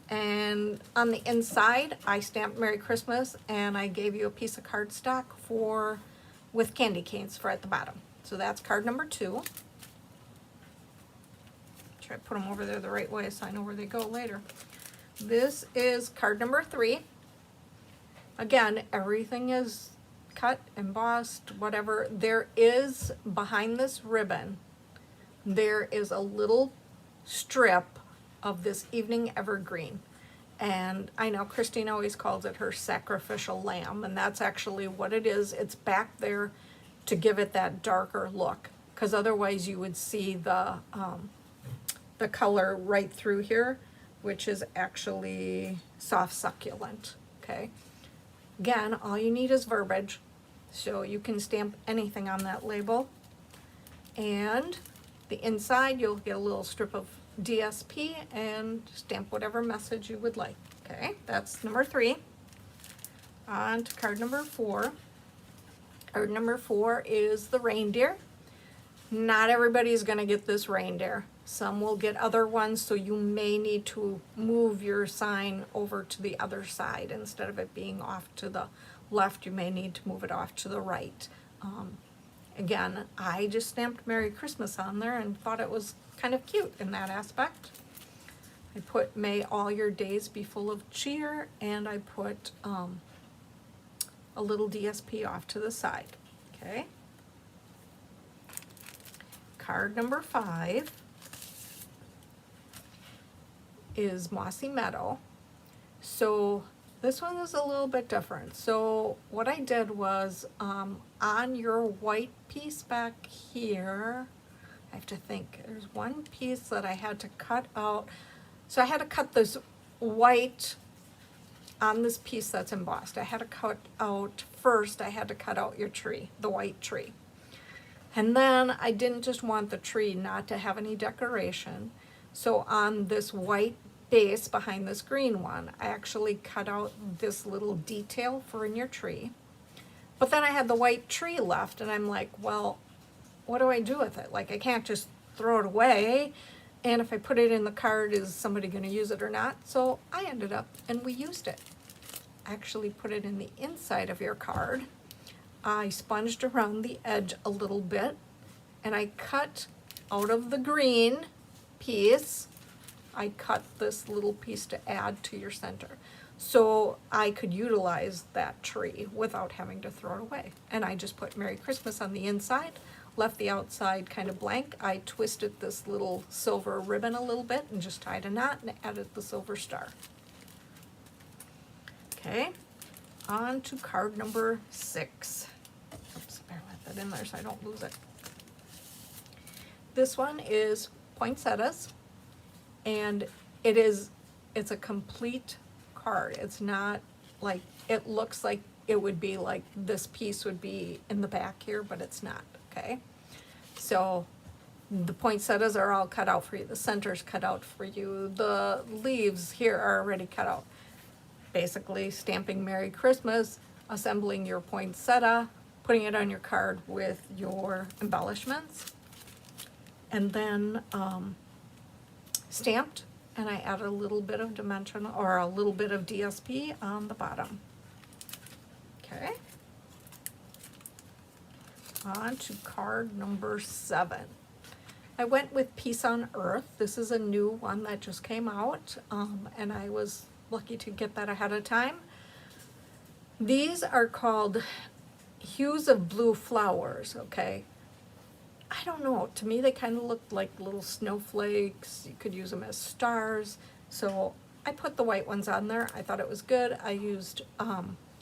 And on the inside, I stamped Merry Christmas, and I gave you a piece of cardstock with candy canes for at the bottom. So that's card number 2. Try to put them over there the right way so I know where they go later. This is card number 3. Again, everything is cut, embossed, whatever. There is, behind this ribbon, there is a little strip of this evening evergreen. And I know Christine always calls it her sacrificial lamb, and that's actually what it is. It's back there to give it that darker look, because otherwise you would see the color right through here, which is actually soft succulent, okay? Again, all you need is verbiage, so you can stamp anything on that label. And the inside, you'll get a little strip of DSP and stamp whatever message you would like, okay? That's number 3. On to card number 4. Card number 4 is the reindeer. Not everybody's gonna get this reindeer. Some will get other ones, so you may need to move your sign over to the other side. Instead of it being off to the left, you may need to move it off to the right. Again, I just stamped Merry Christmas on there and thought it was kind of cute in that aspect. I put May all your days be full of cheer, and I put a little DSP off to the side, okay? Card number 5 is Mossy Meadow. So this one is a little bit different. So what I did was on your white piece back here, I have to think, there's one piece that I had to cut out. So I had to cut this white on this piece that's embossed. I had to cut out first, I had to cut out your tree, the white tree. And then I didn't just want the tree not to have any decoration. So on this white base behind this green one, I actually cut out this little detail for in your tree. But then I had the white tree left, and I'm like, well, what do I do with it? Like, I can't just throw it away. And if I put it in the card, is somebody going to use it or not? So I ended up, and we used it. Actually put it in the inside of your card. I sponged around the edge a little bit, and I cut out of the green piece, I cut this little piece to add to your center. So I could utilize that tree without having to throw it away. And I just put Merry Christmas on the inside, left the outside kind of blank. I twisted this little silver ribbon a little bit and just tied a knot and added the silver star. Okay, on to card number 6. Oops, better let that in there so I don't lose it. This one is poinsettias, and it's a complete card. It's not like, it looks like it would be like this piece would be in the back here, but it's not, okay? So the poinsettias are all cut out for you. The center's cut out for you. The leaves here are already cut out. Basically stamping Merry Christmas, assembling your poinsettia, putting it on your card with your embellishments, and then stamped, and I add a little bit of dimension or a little bit of DSP on the bottom. Okay. On to card number 7. I went with Peace on Earth. This is a new one that just came out, and I was lucky to get that ahead of time. These are called Hues of Blue Flowers, okay? I don't know, to me they kind of looked like little snowflakes. You could use them as stars. So I put the white ones on there. I thought it was good. I used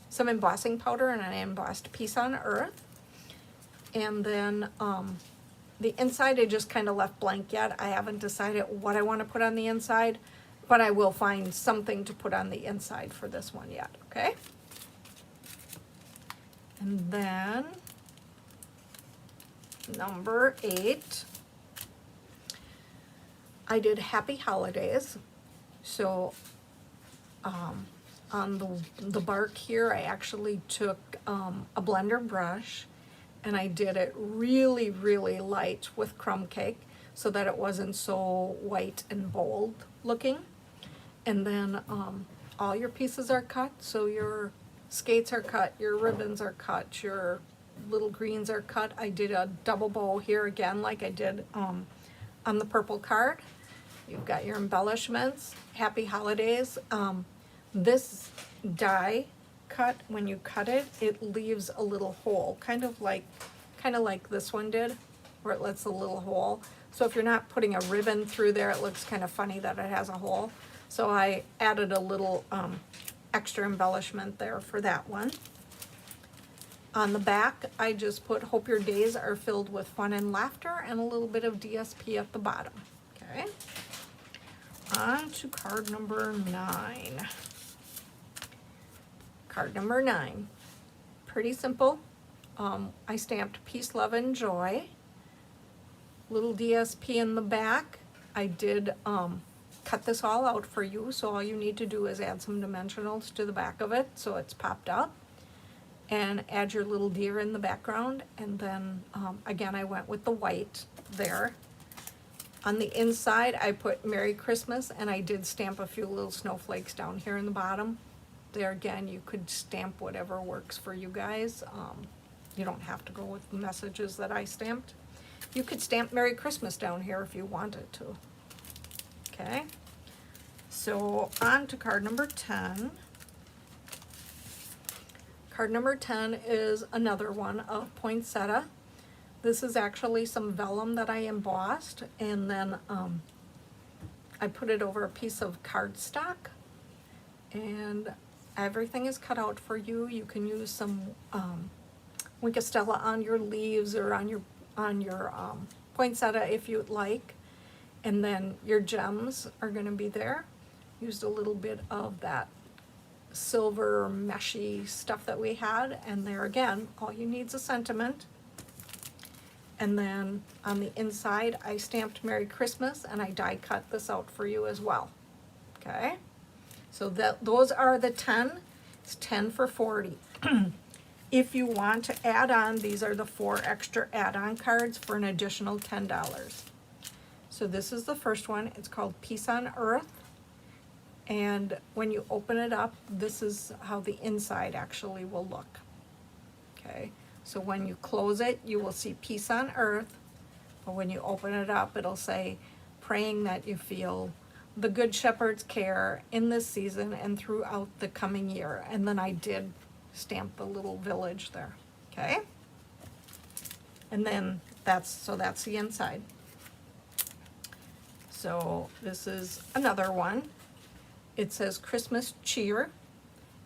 some embossing powder, and I embossed Peace on Earth. And then the inside I just kind of left blank yet. I haven't decided what I want to put on the inside, but I will find something to put on the inside for this one yet, okay? And then number 8, I did Happy Holidays. So on the bark here, I actually took a blender brush and I did it really, really light with crumb cake so that it wasn't so white and bold looking. And then all your pieces are cut, so your skates are cut, your ribbons are cut, your little greens are cut. I did a double bow here again like I did on the purple card. You've got your embellishments, Happy Holidays. This die cut, when you cut it, it leaves a little hole, kind of like this one did, where it lets a little hole. So if you're not putting a ribbon through there, it looks kind of funny that it has a hole. So I added a little extra embellishment there for that one. On the back, I just put hope your days are filled with fun and laughter and a little bit of DSP at the bottom. Okay. On to card number 9. Card number 9. Pretty simple. I stamped Peace, Love, and Joy. Little DSP in the back. I did cut this all out for you, so all you need to do is add some dimensionals to the back of it so it's popped up. And add your little deer in the background. And then, again, I went with the white there. On the inside, I put Merry Christmas, and I did stamp a few little snowflakes down here in the bottom. There again, you could stamp whatever works for you guys. You don't have to go with the messages that I stamped. You could stamp Merry Christmas down here if you wanted to. Okay, so on to card number 10. Card number 10 is another one of poinsettia. This is actually some vellum that I embossed, and then I put it over a piece of cardstock, and everything is cut out for you. You can use some Winkostella on your leaves or on your poinsettia if you'd like. And then your gems are going to be there. Used a little bit of that silver meshy stuff that we had, and there again, all you need is a sentiment. And then on the inside, I stamped Merry Christmas, and I die cut this out for you as well. Okay, so those are the 10. It's 10 for 40. If you want to add on, these are the 4 extra add-on cards for an additional $10. So this is the first one. It's called Peace on Earth. And when you open it up, this is how the inside actually will look. Okay, so when you close it, you will see Peace on Earth. But when you open it up, it'll say, praying that you feel the Good Shepherd's care in this season and throughout the coming year. And then I did stamp the little village there. Okay, and then that's the inside. So this is another one. It says Christmas Cheer,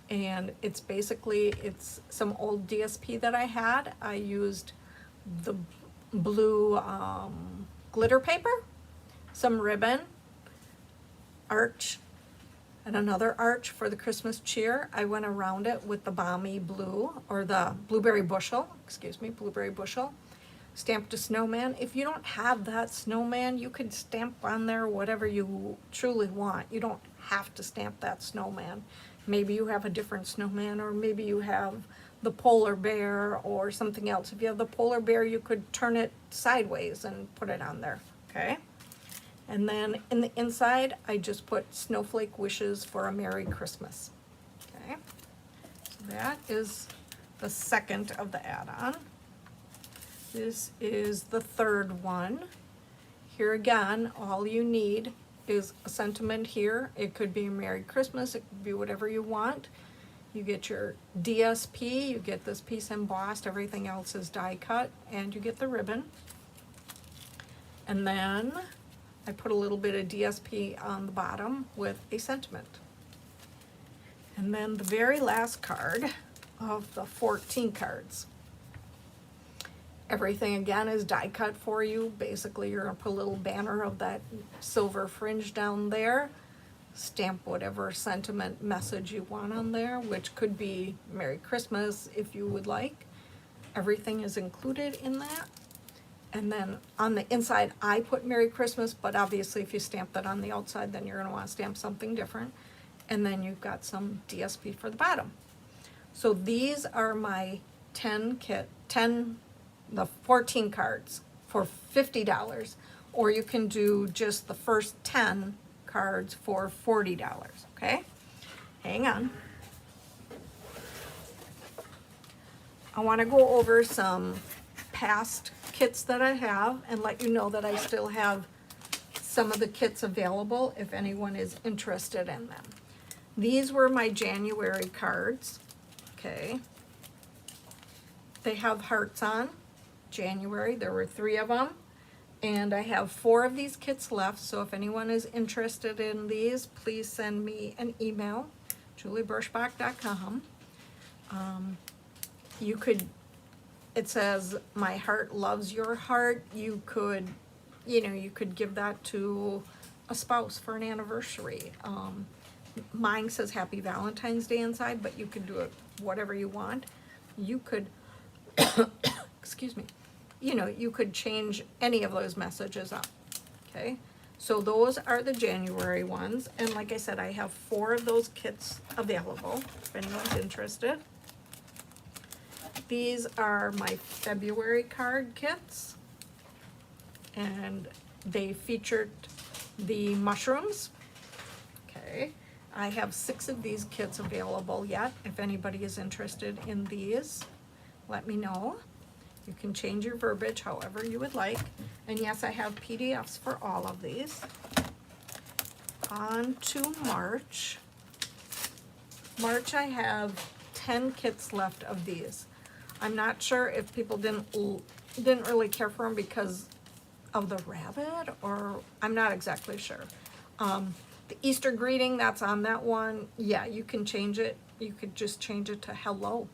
and it's basically, it's some old DSP that I had. I used the blue glitter paper, some ribbon, arch, and another arch for the Christmas cheer. I went around it with the balmy blue, or the blueberry bushel, blueberry bushel. Stamped a snowman. If you don't have that snowman, you could stamp on there whatever you truly want. You don't have to stamp that snowman. Maybe you have a different snowman, or maybe you have the polar bear or something else. If you have the polar bear, you could turn it sideways and put it on there, okay? And then in the inside, I just put snowflake wishes for a Merry Christmas, okay? So that is the second of the add-on. This is the third one. Here again, all you need is a sentiment here. It could be Merry Christmas, it could be whatever you want. You get your DSP, you get this piece embossed, everything else is die cut, and you get the ribbon. And then I put a little bit of DSP on the bottom with a sentiment. And then the very last card of the 14 cards. Everything again is die cut for you. Basically, you're gonna put a little banner of that silver fringe down there. Stamp whatever sentiment message you want on there, which could be Merry Christmas if you would like. Everything is included in that. And then on the inside, I put Merry Christmas, but obviously if you stamp that on the outside, then you're gonna wanna stamp something different. And then you've got some DSP for the bottom. So these are my 14 cards for $50, or you can do just the first 10 cards for $40, okay? Hang on. I wanna go over some past kits that I have and let you know that I still have some of the kits available if anyone is interested in them. These were my January cards, okay? They have hearts on, January, there were 3 of them. And I have 4 of these kits left, so if anyone is interested in these, please send me an email, juliebirschbach.com. You could, it says, my heart loves your heart. You could, you could give that to a spouse for an anniversary. Mine says Happy Valentine's Day inside, but you could do it whatever you want. You could, excuse me. You could change any of those messages up, okay? So those are the January ones, and like I said, I have 4 of those kits available, if anyone's interested. These are my February card kits, and they featured the mushrooms, okay? I have 6 of these kits available yet. If anybody is interested in these, let me know. You can change your verbiage however you would like. And yes, I have PDFs for all of these. On to March. March, I have 10 kits left of these. I'm not sure if people didn't really care for them because of the rabbit, or I'm not exactly sure. The Easter greeting, that's on that one. Yeah, you can change it. You could just change it to hello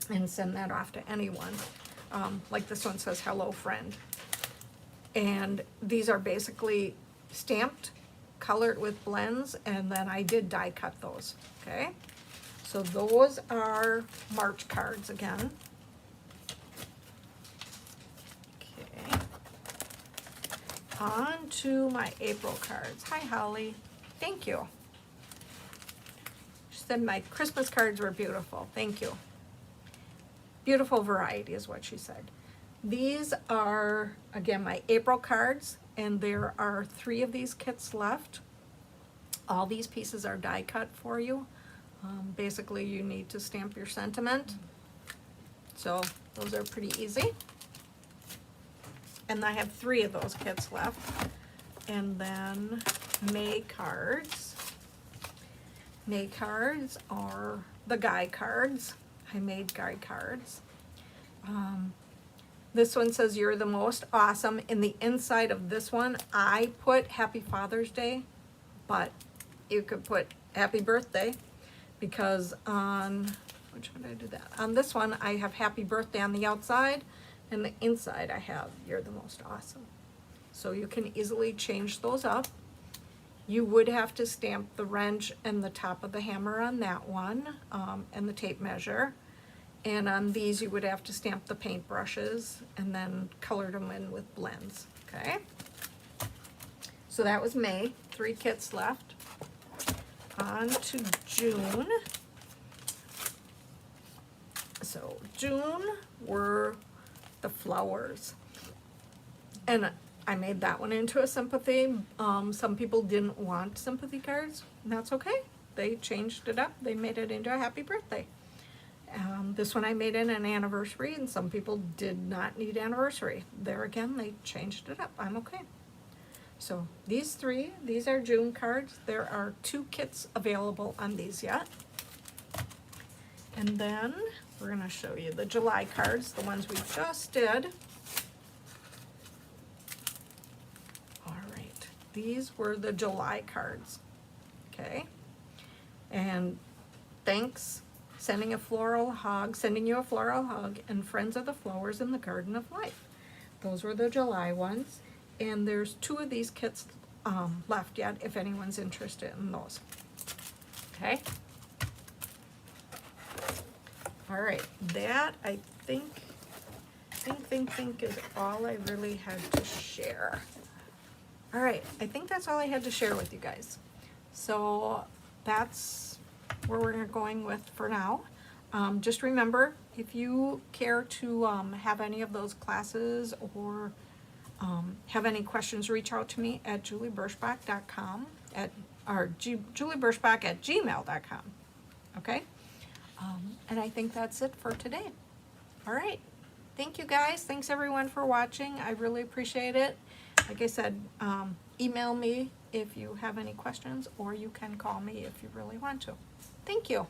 and send that off to anyone. Like this one says, hello friend. And these are basically stamped, colored with blends, and then I did die cut those, okay? So those are March cards again. Okay. On to my April cards. Hi, Holly. Thank you. She said my Christmas cards were beautiful. Thank you. Beautiful variety is what she said. These are, again, my April cards, and there are 3 of these kits left. All these pieces are die cut for you. Basically, you need to stamp your sentiment. So those are pretty easy. And I have 3 of those kits left. And then May cards. May cards are the guy cards. I made guy cards. This one says you're the most awesome. In the inside of this one, I put Happy Father's Day, but you could put Happy Birthday, because on, which one did I do that? On this one, I have Happy Birthday on the outside, and the inside I have you're the most awesome. So you can easily change those up. You would have to stamp the wrench and the top of the hammer on that one, and the tape measure. And on these, you would have to stamp the paint brushes and then color them in with blends, okay? So that was May, 3 kits left. On to June. So June were the flowers. And I made that one into a sympathy. Some people didn't want sympathy cards, and that's okay. They changed it up. They made it into a happy birthday. This one I made in an anniversary, and some people did not need anniversary. There again, they changed it up. I'm okay. So these 3, these are June cards. There are 2 kits available on these yet. And then we're gonna show you the July cards, the ones we just did. All right, these were the July cards, okay? And thanks sending you a floral hug, and Friends of the Flowers in the Garden of Life. Those were the July ones, and there's 2 of these kits left yet if anyone's interested in those. Okay. All right, that I think is all I really had to share. All right, I think that's all I had to share with you guys. So that's where we're going with for now. Just remember, if you care to have any of those classes or have any questions, reach out to me at juliebirschbach.com juliebirschbach@gmail.com. Okay? And I think that's it for today. All right. Thank you guys. Thanks everyone for watching. I really appreciate it. Like I said, email me if you have any questions, or you can call me if you really want to. Thank you.